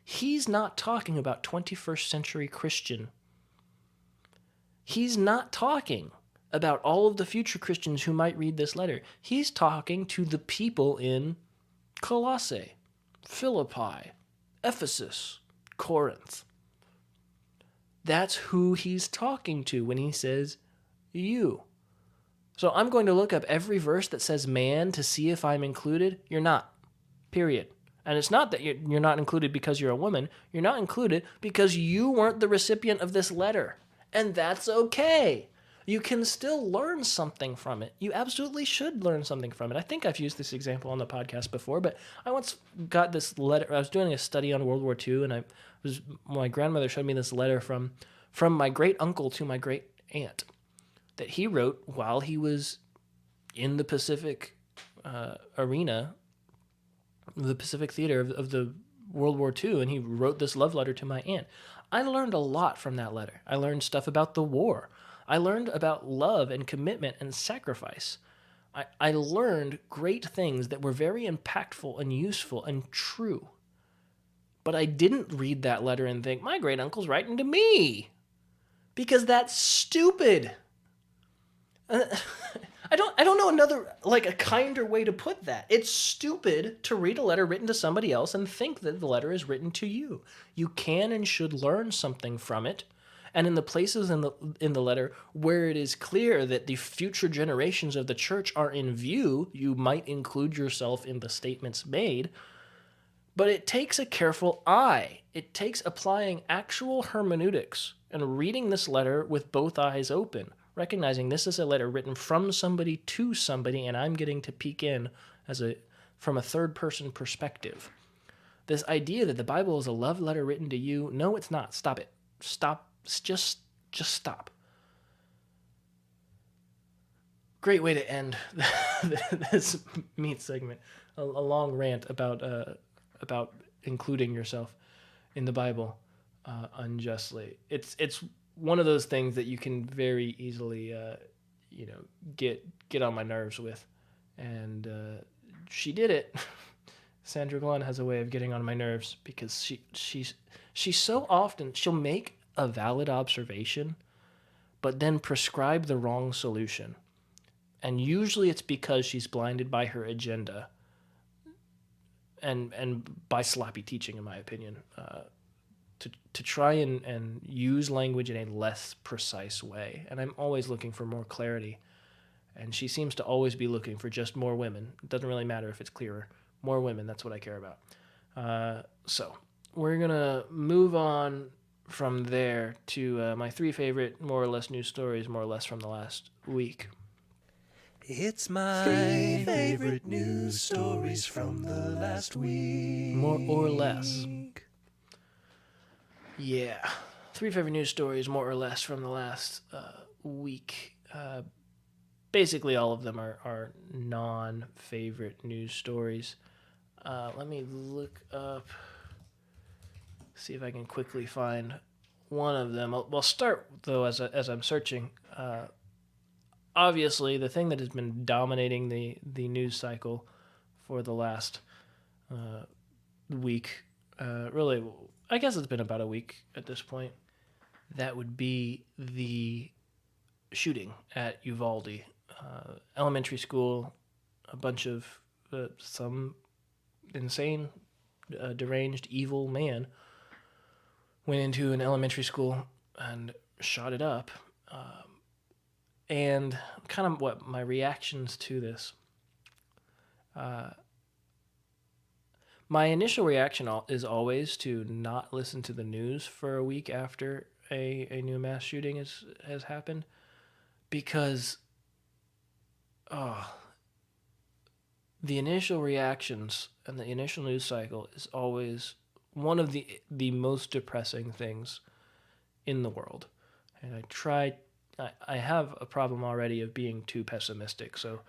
he's not talking about 21st century Christian. He's not talking about all of the future Christians who might read this letter. He's talking to the people in Colossae, Philippi, Ephesus, Corinth. That's who he's talking to when he says you. So I'm going to look up every verse that says man to see if I'm included. You're not. Period. And it's not that you're not included because you're a woman. You're not included because you weren't the recipient of this letter. And that's okay. You can still learn something from it. You absolutely should learn something from it. I think I've used this example on the podcast before, but I once got this letter. I was doing a study on World War II, and my grandmother showed me this letter from my great uncle to my great aunt that he wrote while he was in the Pacific arena, the Pacific theater of the World War II, and he wrote this love letter to my aunt. I learned a lot from that letter. I learned stuff about the war. I learned about love and commitment and sacrifice. I learned great things that were very impactful and useful and true. But I didn't read that letter and think, my great uncle's writing to me. Because that's stupid. I don't know another, like, a kinder way to put that. It's stupid to read a letter written to somebody else and think that the letter is written to you. You can and should learn something from it. And in the places in the letter where it is clear that the future generations of the church are in view, you might include yourself in the statements made. But it takes a careful eye. It takes applying actual hermeneutics and reading this letter with both eyes open, recognizing this is a letter written from somebody to somebody, and I'm getting to peek in from a third-person perspective. This idea that the Bible is a love letter written to you, no, it's not. Stop it. Stop. Just stop. Great way to end this meat segment. A long rant about including yourself in the Bible unjustly. It's one of those things that you can very easily get on my nerves with, and she did it. Sandra Glahn has a way of getting on my nerves because she's so often, she'll make a valid observation but then prescribe the wrong solution, and usually it's because she's blinded by her agenda and by sloppy teaching, in my opinion, to try and use language in a less precise way. And I'm always looking for more clarity, and she seems to always be looking for just more women. It doesn't really matter if it's clearer. More women, that's what I care about. So we're going to move on from there to my three favorite more or less news stories, more or less from the last week. It's my three favorite news stories from the last week. More or less. Yeah. Three favorite news stories, more or less, from the last week. Basically, all of them are non-favorite news stories. Let me look up, see if I can quickly find one of them. I'll start, though, as I'm searching. Obviously, the thing that has been dominating the news cycle for the last week, really, I guess it's been about a week at this point, that would be the shooting at Uvalde elementary school. A bunch of some insane, deranged, evil man went into an elementary school and shot it up. And kind of what my reactions to this. My initial reaction is always to not listen to the news for a week after a new mass shooting has happened, because the initial reactions and the initial news cycle is always one of the most depressing things in the world. And I have a problem already of being too pessimistic. So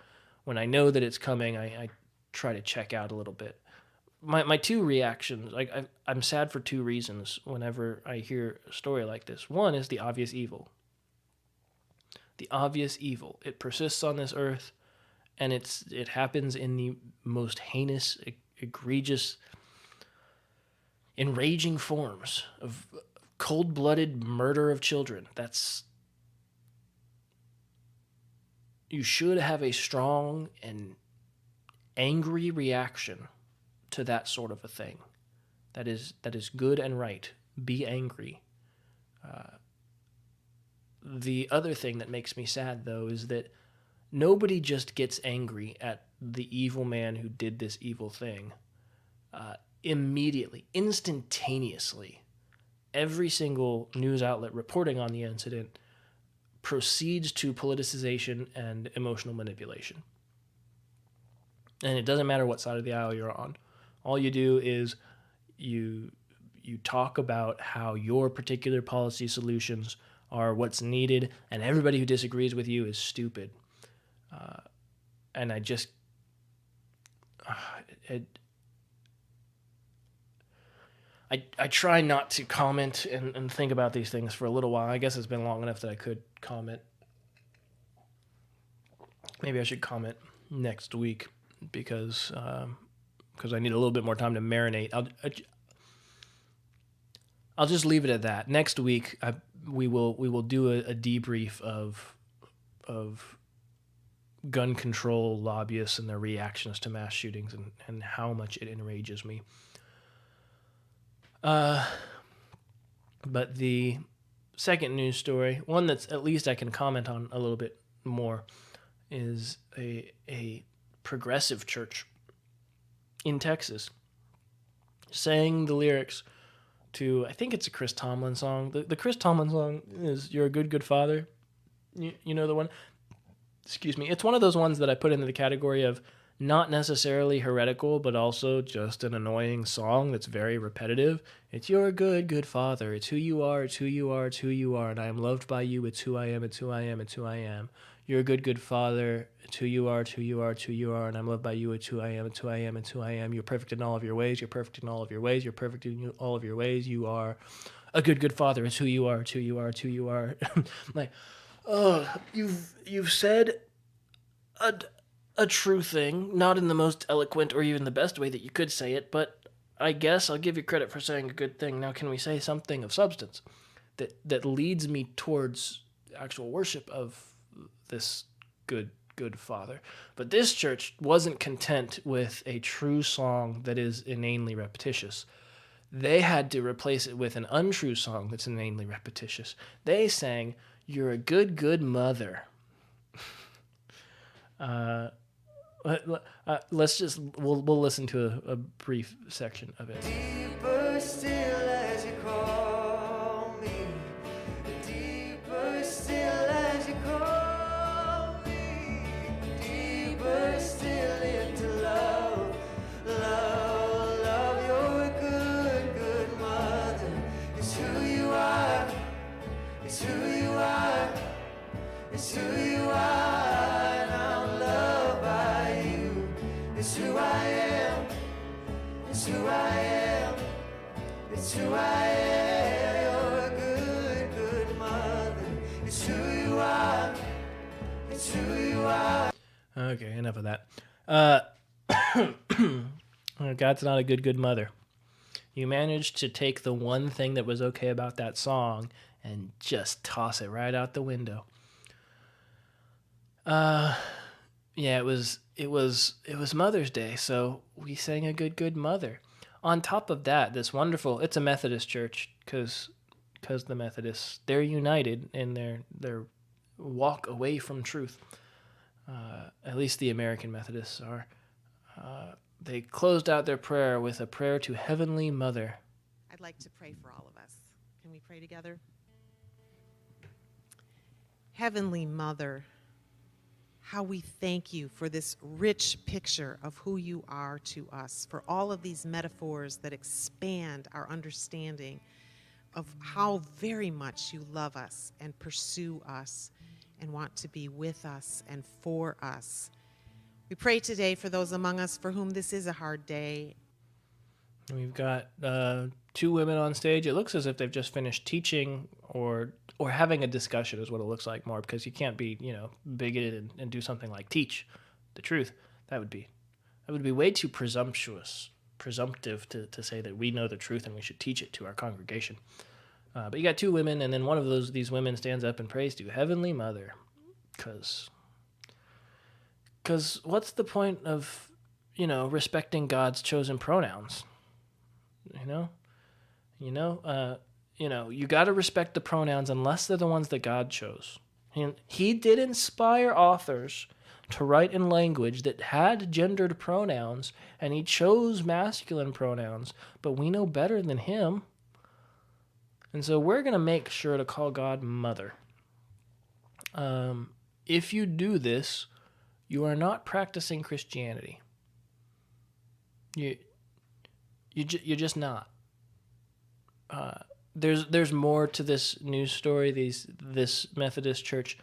when I know that it's coming, I try to check out a little bit. My two reactions, I'm sad for two reasons whenever I hear a story like this. One is the obvious evil. The obvious evil. It persists on this earth, and it happens in the most heinous, egregious, enraging forms of cold-blooded murder of children. You should have a strong and angry reaction to that sort of a thing. That is good and right. Be angry. The other thing that makes me sad, though, is that nobody just gets angry at the evil man who did this evil thing. Immediately, instantaneously, every single news outlet reporting on the incident proceeds to politicization and emotional manipulation. And it doesn't matter what side of the aisle you're on. All you do is you talk about how your particular policy solutions are what's needed, and everybody who disagrees with you is stupid. And I just... I try not to comment and think about these things for a little while. I guess it's been long enough that I could comment. Maybe I should comment next week because I need a little bit more time to marinate. I'll just leave it at that. Next week we will do a debrief of gun control lobbyists and their reactions to mass shootings and how much it enrages me. But the second news story, one that's at least I can comment on a little bit more, is a progressive church in Texas sang the lyrics to, I think it's a Chris Tomlin song. The Chris Tomlin song is "You're a Good, Good Father." You know the one? Excuse me. It's one of those ones that I put into the category of not necessarily heretical, but also just an annoying song that's very repetitive. It's "You're a good, good father. It's who you are. It's who you are. It's who you are. And I am loved by you. It's who I am. It's who I am. It's who I am. You're a good, good father. It's who you are. It's who you are. It's who you are. And I'm loved by you. It's who I am. It's who I am. It's who I am. You're perfect in all of your ways. You're perfect in all of your ways. You're perfect in all of your ways. You are a good, good father. It's who you are. It's who you are. It's who you are." Like, oh, you've said a true thing, not in the most eloquent or even the best way that you could say it, but I guess I'll give you credit for saying a good thing. Now, can we say something of substance that leads me towards actual worship of this good, good father? But this church wasn't content with a true song that is inanely repetitious. They had to replace it with an untrue song that's inanely repetitious. They sang, "You're a good, good mother." Let's just we'll listen to a brief section of it. Deeper still as you call me, deeper still as you call me, deeper still into love, love, love. You're a good, good mother. It's who you are. It's who you are. It's who you are. It's who I am. It's who I am. It's who I am. You're a good, good mother. It's who you are. It's who you are. Okay, enough of that. God's not a good, good mother. You managed to take the one thing that was okay about that song and just toss it right out the window. Yeah, it was Mother's Day, so we sang a good mother. On top of that, this wonderful, it's a Methodist church because the Methodists, they're united in their walk away from truth. At least the American Methodists are. They closed out their prayer with a prayer to Heavenly Mother. I'd like to pray for all of us. Can we pray together? Heavenly Mother, how we thank you for this rich picture of who you are to us, for all of these metaphors that expand our understanding of how very much you love us and pursue us and want to be with us and for us. We pray today for those among us for whom this is a hard day. We've got two women on stage. It looks as if they've just finished teaching or having a discussion is what it looks like more, because you can't be, bigoted and do something like teach the truth. That would be way too presumptive to say that we know the truth and we should teach it to our congregation. But you got two women, and then one of these women stands up and prays to Heavenly Mother, because what's the point of, respecting God's chosen pronouns? You got to respect the pronouns unless they're the ones that God chose. He did inspire authors to write in language that had gendered pronouns, and he chose masculine pronouns, but we know better than him. And so we're going to make sure to call God Mother. If you do this, you are not practicing Christianity. You're just not. There's more to this news story. This Methodist church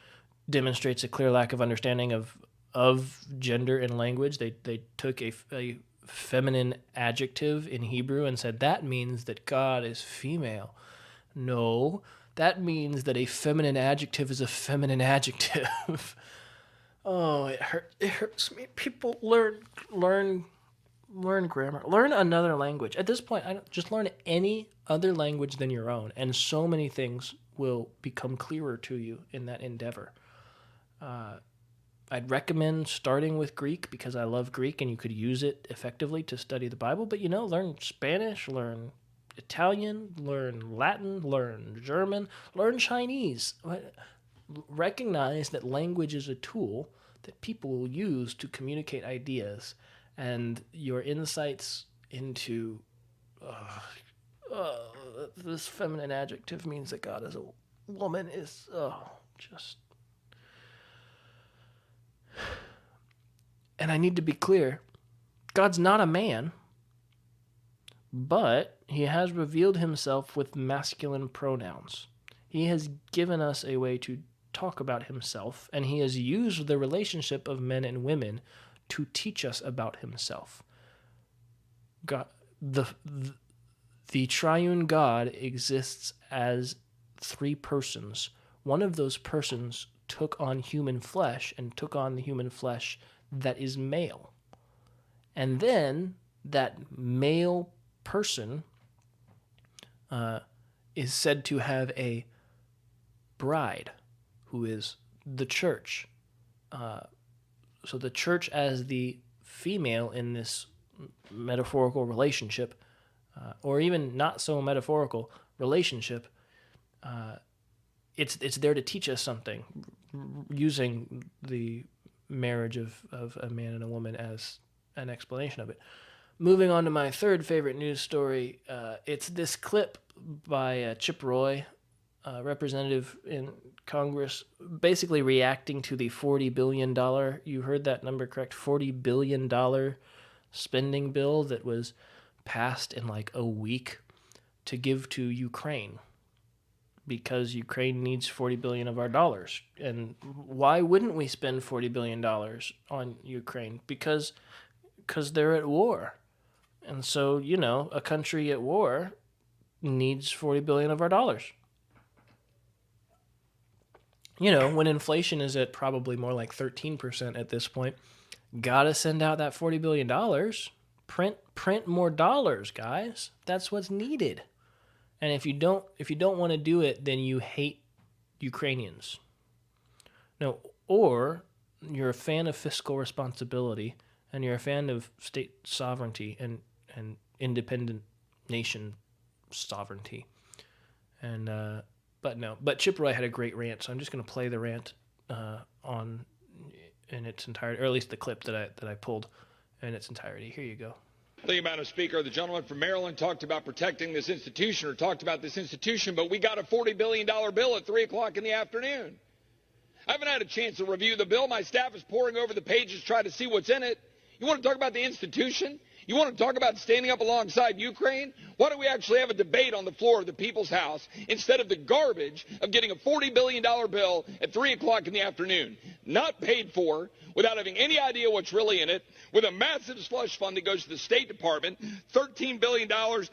demonstrates a clear lack of understanding of gender and language. They took a feminine adjective in Hebrew and said that means that God is female. No, that means that a feminine adjective is a feminine adjective. Oh, it hurts me. People learn grammar. Learn another language. At this point, just learn any other language than your own, and so many things will become clearer to you in that endeavor. I'd recommend starting with Greek because I love Greek and you could use it effectively to study the Bible. But, learn Spanish, learn Italian, learn Latin, learn German, learn Chinese. Recognize that language is a tool that people will use to communicate ideas, and your insights into this feminine adjective means that God is a woman is just. And I need to be clear, God's not a man, but he has revealed himself with masculine pronouns. He has given us a way to talk about himself, and he has used the relationship of men and women to teach us about himself. God, the triune God exists as three persons. One of those persons took on human flesh and took on the human flesh that is male. And then that male person is said to have a bride, who is the church. So the church as the female in this metaphorical relationship, or even not so metaphorical relationship, it's there to teach us something, using the marriage of a man and a woman as an explanation of it. Moving on to my third favorite news story, it's this clip by Chip Roy, representative in Congress, basically reacting to the $40 billion, you heard that number correct, $40 billion spending bill that was passed in like a week to give to Ukraine, because Ukraine needs $40 billion of our dollars. And why wouldn't we spend $40 billion on Ukraine? Because they're at war. And so, a country at war needs $40 billion of our dollars. When inflation is at probably more like 13% at this point, gotta send out that $40 billion. Print more dollars, guys. That's what's needed. And if you don't want to do it, then you hate Ukrainians. No, or you're a fan of fiscal responsibility and you're a fan of state sovereignty and independent nation sovereignty. And but Chip Roy had a great rant, so I'm just going to play the rant in its entirety, or at least the clip that I pulled in its entirety. Here you go. Thank you, Madam Speaker. The gentleman from Maryland talked about protecting this institution, but we got a $40 billion bill at 3 o'clock in the afternoon. I haven't had a chance to review the bill. My staff is poring over the pages trying to see what's in it. You want to talk about the institution? You want to talk about standing up alongside Ukraine? Why don't we actually have a debate on the floor of the People's House instead of the garbage of getting a $40 billion bill at 3 o'clock in the afternoon? Not paid for, without having any idea what's really in it, with a massive slush fund that goes to the State Department, $13 billion, $8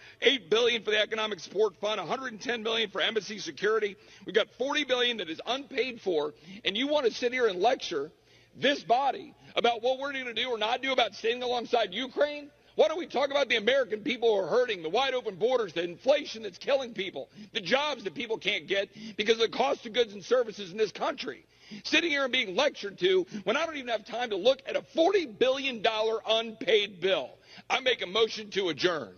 billion for the Economic Support Fund, $110 million for embassy security. We've got $40 billion that is unpaid for, and you want to sit here and lecture this body about what we're going to do or not do about standing alongside Ukraine? Why don't we talk about the American people who are hurting, the wide open borders, the inflation that's killing people, the jobs that people can't get because of the cost of goods and services in this country? Sitting here and being lectured to when I don't even have time to look at a $40 billion unpaid bill. I make a motion to adjourn.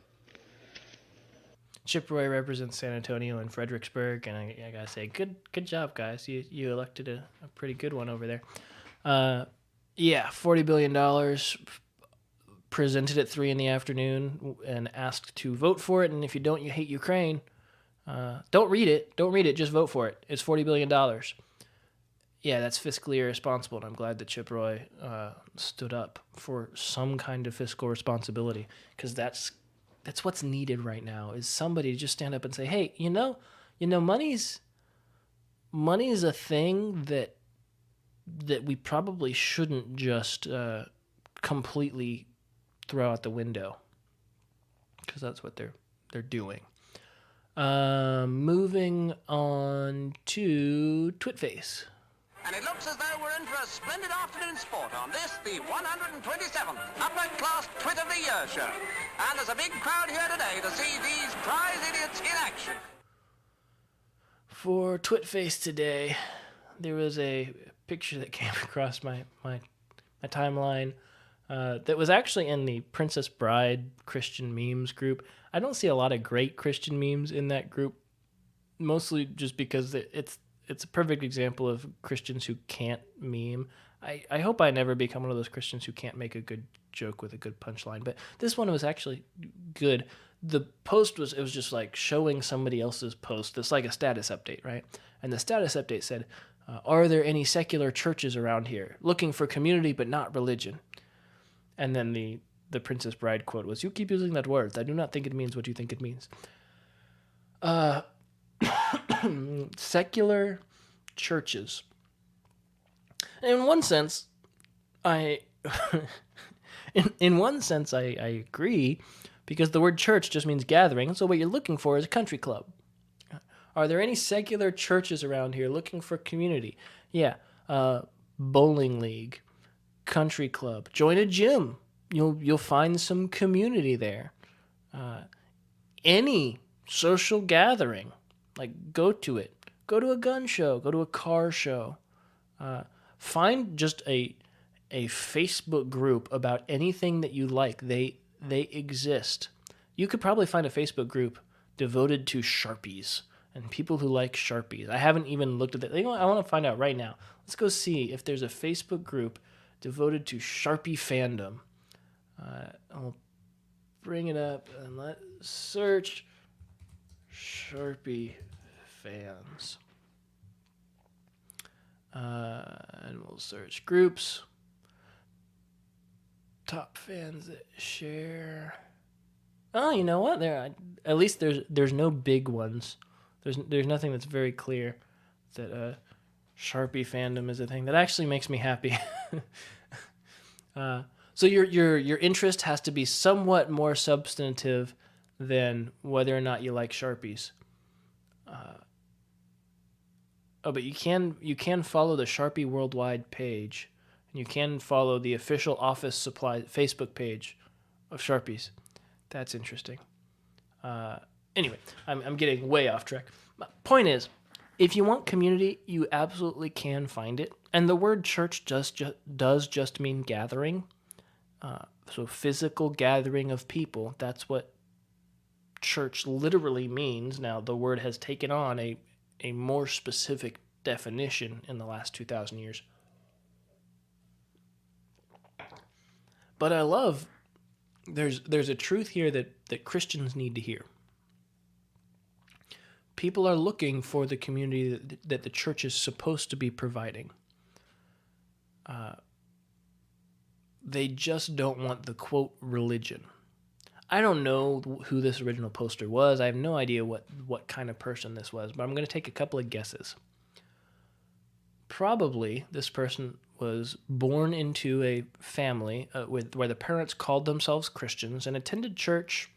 Chip Roy represents San Antonio and Fredericksburg, and I gotta say, good job, guys. You elected a pretty good one over there. $40 billion presented at 3 in the afternoon and asked to vote for it. And if you don't, you hate Ukraine. Don't read it. Just vote for it. It's $40 billion. Yeah, that's fiscally irresponsible. And I'm glad that Chip Roy stood up for some kind of fiscal responsibility, because that's what's needed right now, is somebody to just stand up and say, hey, you know, money's a thing that we probably shouldn't just completely throw out the window, because that's what they're doing. Moving on to Twitface. And it looks as though we're in for a splendid afternoon sport on this, the 127th Upper Class Twit of the Year show. And there's a big crowd here today to see these prize idiots in action. For Twitface today, there was a picture that came across my timeline that was actually in the Princess Bride Christian memes group. I don't see a lot of great Christian memes in that group, mostly just because it's a perfect example of Christians who can't meme. I hope I never become one of those Christians who can't make a good joke with a good punchline, but this one was actually good. The post was just like showing somebody else's post. It's like a status update, right? And the status update said, are there any secular churches around here looking for community but not religion? And then the Princess Bride quote was, you keep using that word. I do not think it means what you think it means. Secular churches. In one sense, I agree, because the word church just means gathering. So what you're looking for is a country club. Are there any secular churches around here looking for community? Yeah. Bowling league, country club, join a gym. You'll find some community there. Any social gathering, like go to it. Go to a gun show. Go to a car show. Find just a Facebook group about anything that you like. They exist. You could probably find a Facebook group devoted to Sharpies and people who like Sharpies. I haven't even looked at that. I want to find out right now. Let's go see if there's a Facebook group devoted to Sharpie fandom. I'll bring it up and let's search Sharpie fans. And we'll search groups. Top fans that share. Oh, you know what? At least there's no big ones. There's nothing that's very clear that Sharpie fandom is a thing. That actually makes me happy. So your interest has to be somewhat more substantive than whether or not you like Sharpies. But you can follow the Sharpie Worldwide page, and you can follow the official office supply Facebook page of Sharpies. That's interesting. Anyway, I'm getting way off track. My point is, if you want community, you absolutely can find it. And the word church does just mean gathering. So physical gathering of people. That's what church literally means. Now, the word has taken on a more specific definition in the last 2,000 years. But I love, there's a truth here that Christians need to hear. People are looking for the community that the church is supposed to be providing. They just don't want the, quote, religion. I don't know who this original poster was. I have no idea what kind of person this was, but I'm going to take a couple of guesses. Probably this person was born into a family where the parents called themselves Christians and attended church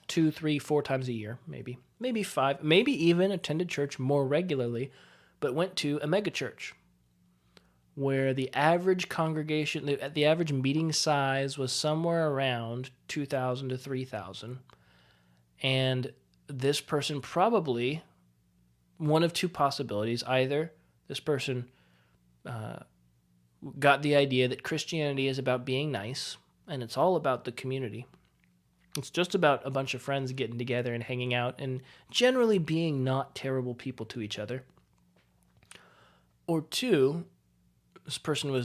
2, 3, 4 times a year, maybe 5, maybe even attended church more regularly, but went to a megachurch where the average congregation, the average meeting size was somewhere around 2,000 to 3,000. And this person probably, one of two possibilities, either this person got the idea that Christianity is about being nice, and it's all about the community. It's just about a bunch of friends getting together and hanging out and generally being not terrible people to each other. Or two, this person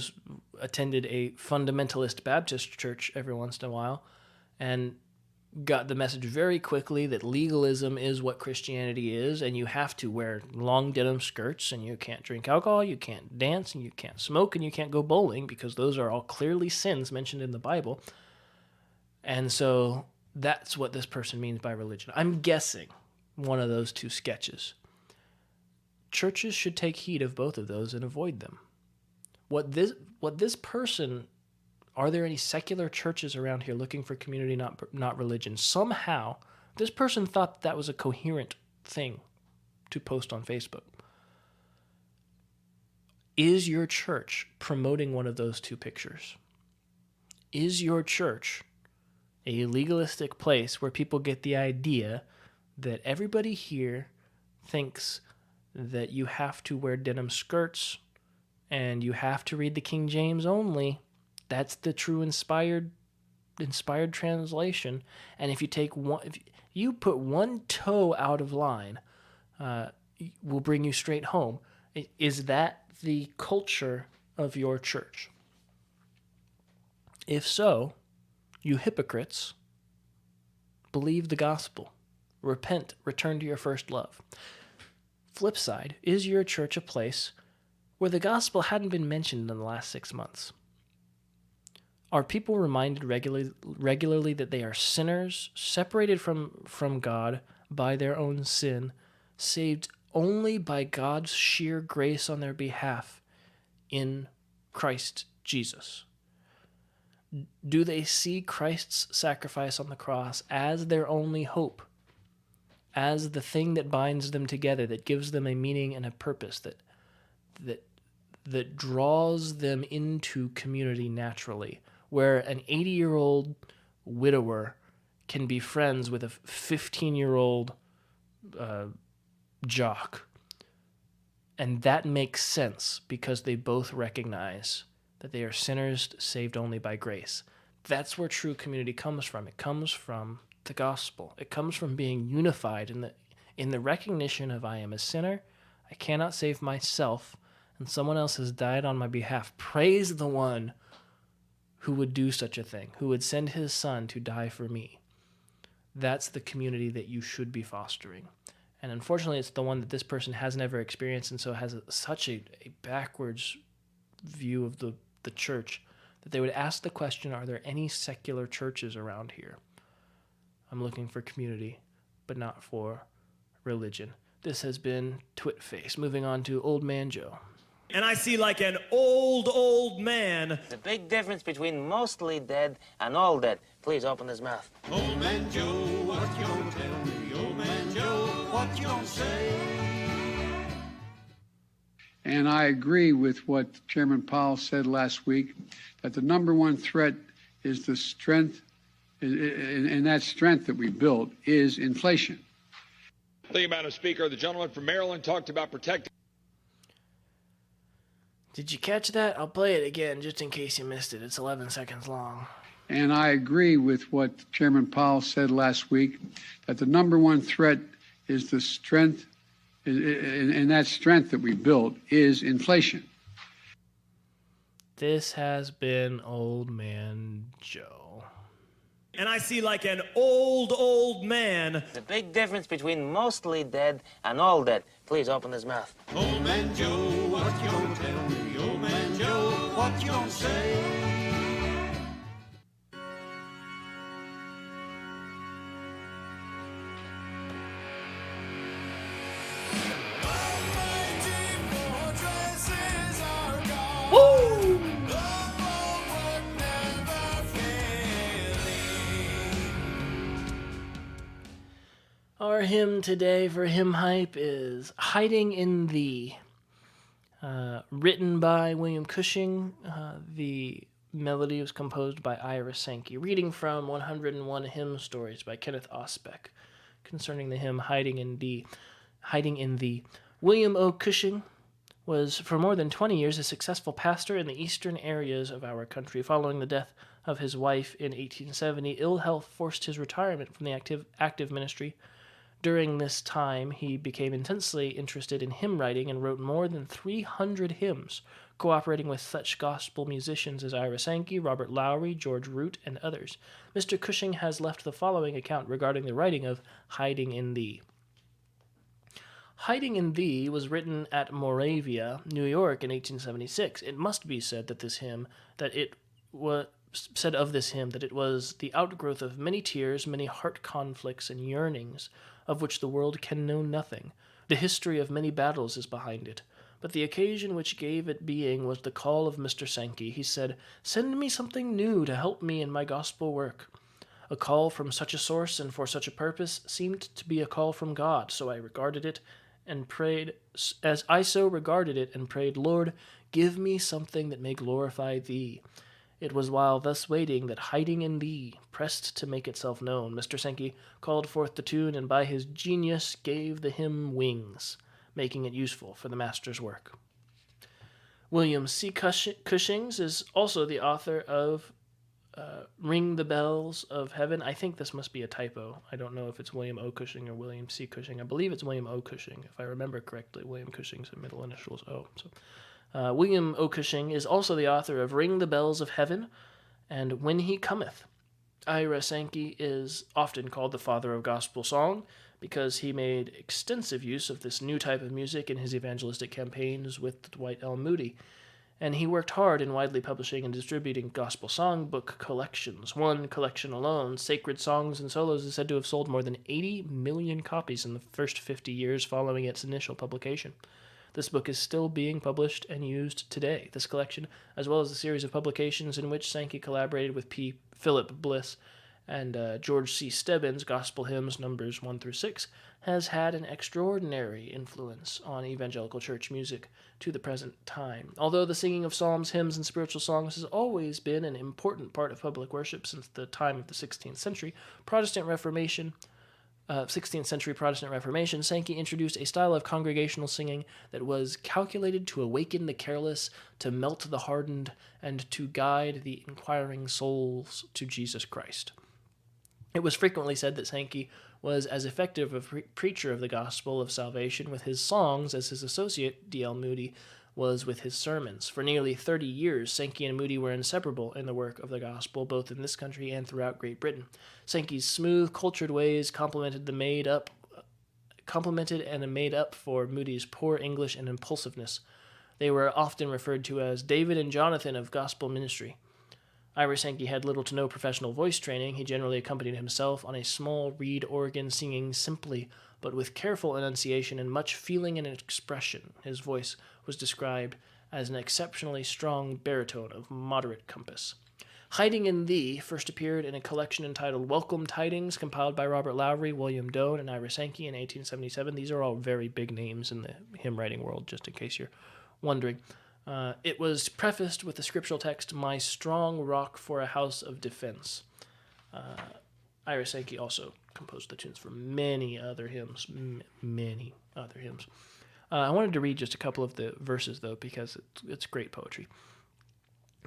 attended a fundamentalist Baptist church every once in a while and got the message very quickly that legalism is what Christianity is, and you have to wear long denim skirts, and you can't drink alcohol, you can't dance, and you can't smoke, and you can't go bowling, because those are all clearly sins mentioned in the Bible. And so that's what this person means by religion. I'm guessing one of those two sketches. Churches should take heed of both of those and avoid them. What this person, are there any secular churches around here looking for community, not religion? Somehow, this person thought that was a coherent thing to post on Facebook. Is your church promoting one of those two pictures? Is your church a legalistic place where people get the idea that everybody here thinks that you have to wear denim skirts and you have to read the King James only? That's the true inspired translation. And if you put one toe out of line, will bring you straight home. Is that the culture of your church? If so, you hypocrites, believe the gospel. Repent, return to your first love. Flip side, is your church a place where the gospel hadn't been mentioned in the last 6 months? Are people reminded regularly that they are sinners, separated from God by their own sin, saved only by God's sheer grace on their behalf in Christ Jesus? Do they see Christ's sacrifice on the cross as their only hope, as the thing that binds them together, that gives them a meaning and a purpose, that draws them into community naturally, where an 80-year-old widower can be friends with a 15-year-old jock? And that makes sense because they both recognize that they are sinners saved only by grace. That's where true community comes from. It comes from the gospel. It comes from being unified in the recognition of I am a sinner, I cannot save myself, and someone else has died on my behalf. Praise the one who would do such a thing, who would send his son to die for me. That's the community that you should be fostering. And unfortunately, it's the one that this person has never experienced, and so has such a backwards view of the church that they would ask the question, are there any secular churches around here? I'm looking for community, but not for religion. This has been Twitface. Moving on to Old Man Joe. And I see like an old man. The big difference between mostly dead and all dead. Please open his mouth. Old Man Joe, what you gonna tell me? Old Man Joe, what you gonna say? And I agree with what Chairman Powell said last week, that the number one threat is the strength, and that strength that we built is inflation. Thank you, Madam Speaker. The gentleman from Maryland talked about protecting. Did you catch that? I'll play it again just in case you missed it. It's 11 seconds long. And I agree with what Chairman Powell said last week, that the number one threat is the strength, and that strength that we built is inflation. This has been Old Man Joe. And I see like an old man. The big difference between mostly dead and all dead. Please open his mouth. Old Man Joe, what you gonna tell me? Old Man Joe, what you gonna say? Our hymn today for Hymn Hype is Hiding in Thee, written by William Cushing. The melody was composed by Ira Sankey. Reading from 101 Hymn Stories by Kenneth Osbeck concerning the hymn Hiding in Thee. William O. Cushing was for more than 20 years a successful pastor in the eastern areas of our country. Following the death of his wife in 1870, ill health forced his retirement from the active ministry. During this time, he became intensely interested in hymn writing and wrote more than 300 hymns, cooperating with such gospel musicians as Ira Sankey, Robert Lowry, George Root, and others. Mr. Cushing has left the following account regarding the writing of Hiding in Thee. Hiding in Thee was written at Moravia, New York in 1876. It must be said that it was the outgrowth of many tears, many heart conflicts and yearnings, of which the world can know nothing. The history of many battles is behind it. But the occasion which gave it being was the call of Mr. Sankey. He said, "Send me something new to help me in my gospel work." A call from such a source and for such a purpose seemed to be a call from God, so I regarded it and prayed, Lord, give me something that may glorify Thee. It was while thus waiting that Hiding in Thee pressed to make itself known. Mr. Sankey called forth the tune and by his genius gave the hymn wings, making it useful for the master's work. William C. Cushings is also the author of Ring the Bells of Heaven. I think this must be a typo. I don't know if it's William O. Cushing or William C. Cushing. I believe it's William O. Cushing, if I remember correctly. William Cushing's middle initials O. William O. Cushing is also the author of Ring the Bells of Heaven and When He Cometh. Ira Sankey is often called the father of gospel song because he made extensive use of this new type of music in his evangelistic campaigns with Dwight L. Moody, and he worked hard in widely publishing and distributing gospel songbook collections. One collection alone, Sacred Songs and Solos, is said to have sold more than 80 million copies in the first 50 years following its initial publication. This book is still being published and used today. This collection, as well as a series of publications in which Sankey collaborated with P. Philip Bliss and George C. Stebbins, Gospel Hymns numbers 1 through 6, has had an extraordinary influence on evangelical church music to the present time. Although the singing of psalms, hymns, and spiritual songs has always been an important part of public worship since the time of the 16th century Protestant Reformation, Sankey introduced a style of congregational singing that was calculated to awaken the careless, to melt the hardened, and to guide the inquiring souls to Jesus Christ. It was frequently said that Sankey was as effective a preacher of the gospel of salvation with his songs as his associate, D.L. Moody, was with his sermons. For nearly 30 years, Sankey and Moody were inseparable in the work of the gospel, both in this country and throughout Great Britain. Sankey's smooth, cultured ways complemented and made up for Moody's poor English and impulsiveness. They were often referred to as David and Jonathan of gospel ministry. Ira Sankey had little to no professional voice training. He generally accompanied himself on a small reed organ, singing simply, but with careful enunciation and much feeling and expression. His voice was described as an exceptionally strong baritone of moderate compass. Hiding in Thee first appeared in a collection entitled Welcome Tidings, compiled by Robert Lowry, William Doane, and Ira Sankey in 1877. These are all very big names in the hymn writing world, just in case you're wondering. It was prefaced with the scriptural text, "My strong rock for a house of defense." Ira Sankey also composed the tunes for many other hymns. I wanted to read just a couple of the verses, though, because it's great poetry.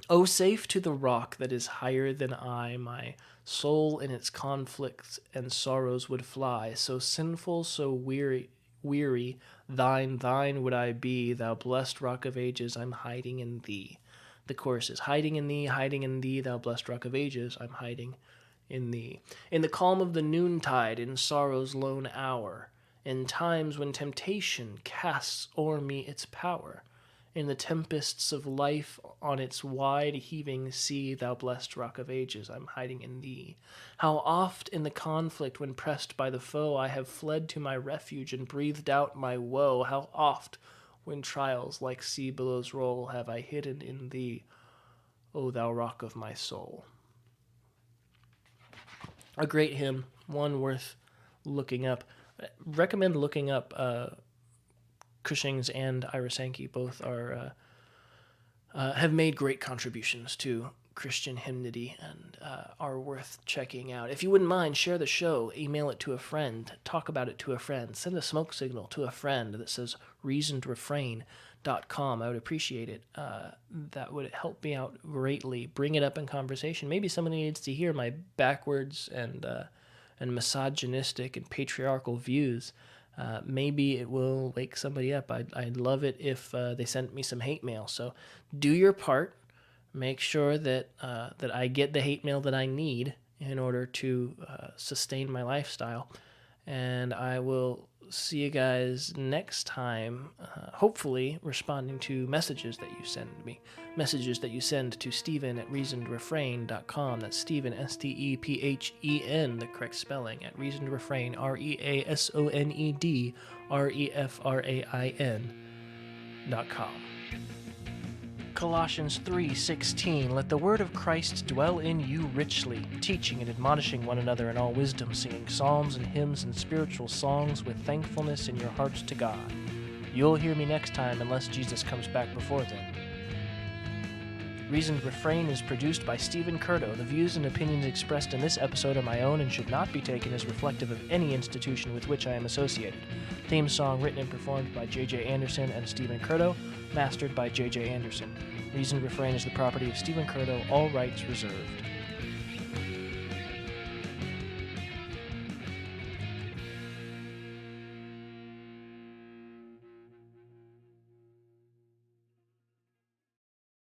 "O safe to the rock that is higher than I, my soul in its conflicts and sorrows would fly, so sinful, so weary, thine would I be, thou blessed rock of ages, I'm hiding in thee." The chorus is, hiding in thee, thou blessed rock of ages, I'm hiding in thee. "In the calm of the noontide, in sorrow's lone hour, in times when temptation casts o'er me its power, in the tempests of life on its wide heaving sea, thou blessed rock of ages, I'm hiding in thee. How oft in the conflict when pressed by the foe I have fled to my refuge and breathed out my woe, how oft when trials like sea billows roll have I hidden in thee, O thou rock of my soul." A great hymn, one worth looking up. Recommend looking up Cushings and Ira Sankey. Both are have made great contributions to Christian hymnody and are worth checking out. If you wouldn't mind, share the show, email it to a friend, talk about it to a friend, send a smoke signal to a friend that says reasonedrefrain.com. I would appreciate it. That would help me out greatly. Bring it up in conversation. Maybe somebody needs to hear my backwards and misogynistic and patriarchal views. Maybe it will wake somebody up. I'd love it if they sent me some hate mail. So do your part. Make sure that that I get the hate mail that I need in order to sustain my lifestyle. And I will see you guys next time, hopefully responding to messages that you send me. Messages that you send to Stephen at reasonedrefrain.com. That's Stephen, Stephen, the correct spelling, at reasonedrefrain, reasonedrefrain.com. Colossians 3:16, "Let the word of Christ dwell in you richly, teaching and admonishing one another in all wisdom, singing psalms and hymns and spiritual songs with thankfulness in your hearts to God." You'll hear me next time unless Jesus comes back before then. Reasoned Refrain is produced by Stephen Curto. The views and opinions expressed in this episode are my own and should not be taken as reflective of any institution with which I am associated. Theme song written and performed by J.J. Anderson and Stephen Curto, mastered by J.J. Anderson. Reasoned Refrain is the property of Stephen Curto, all rights reserved.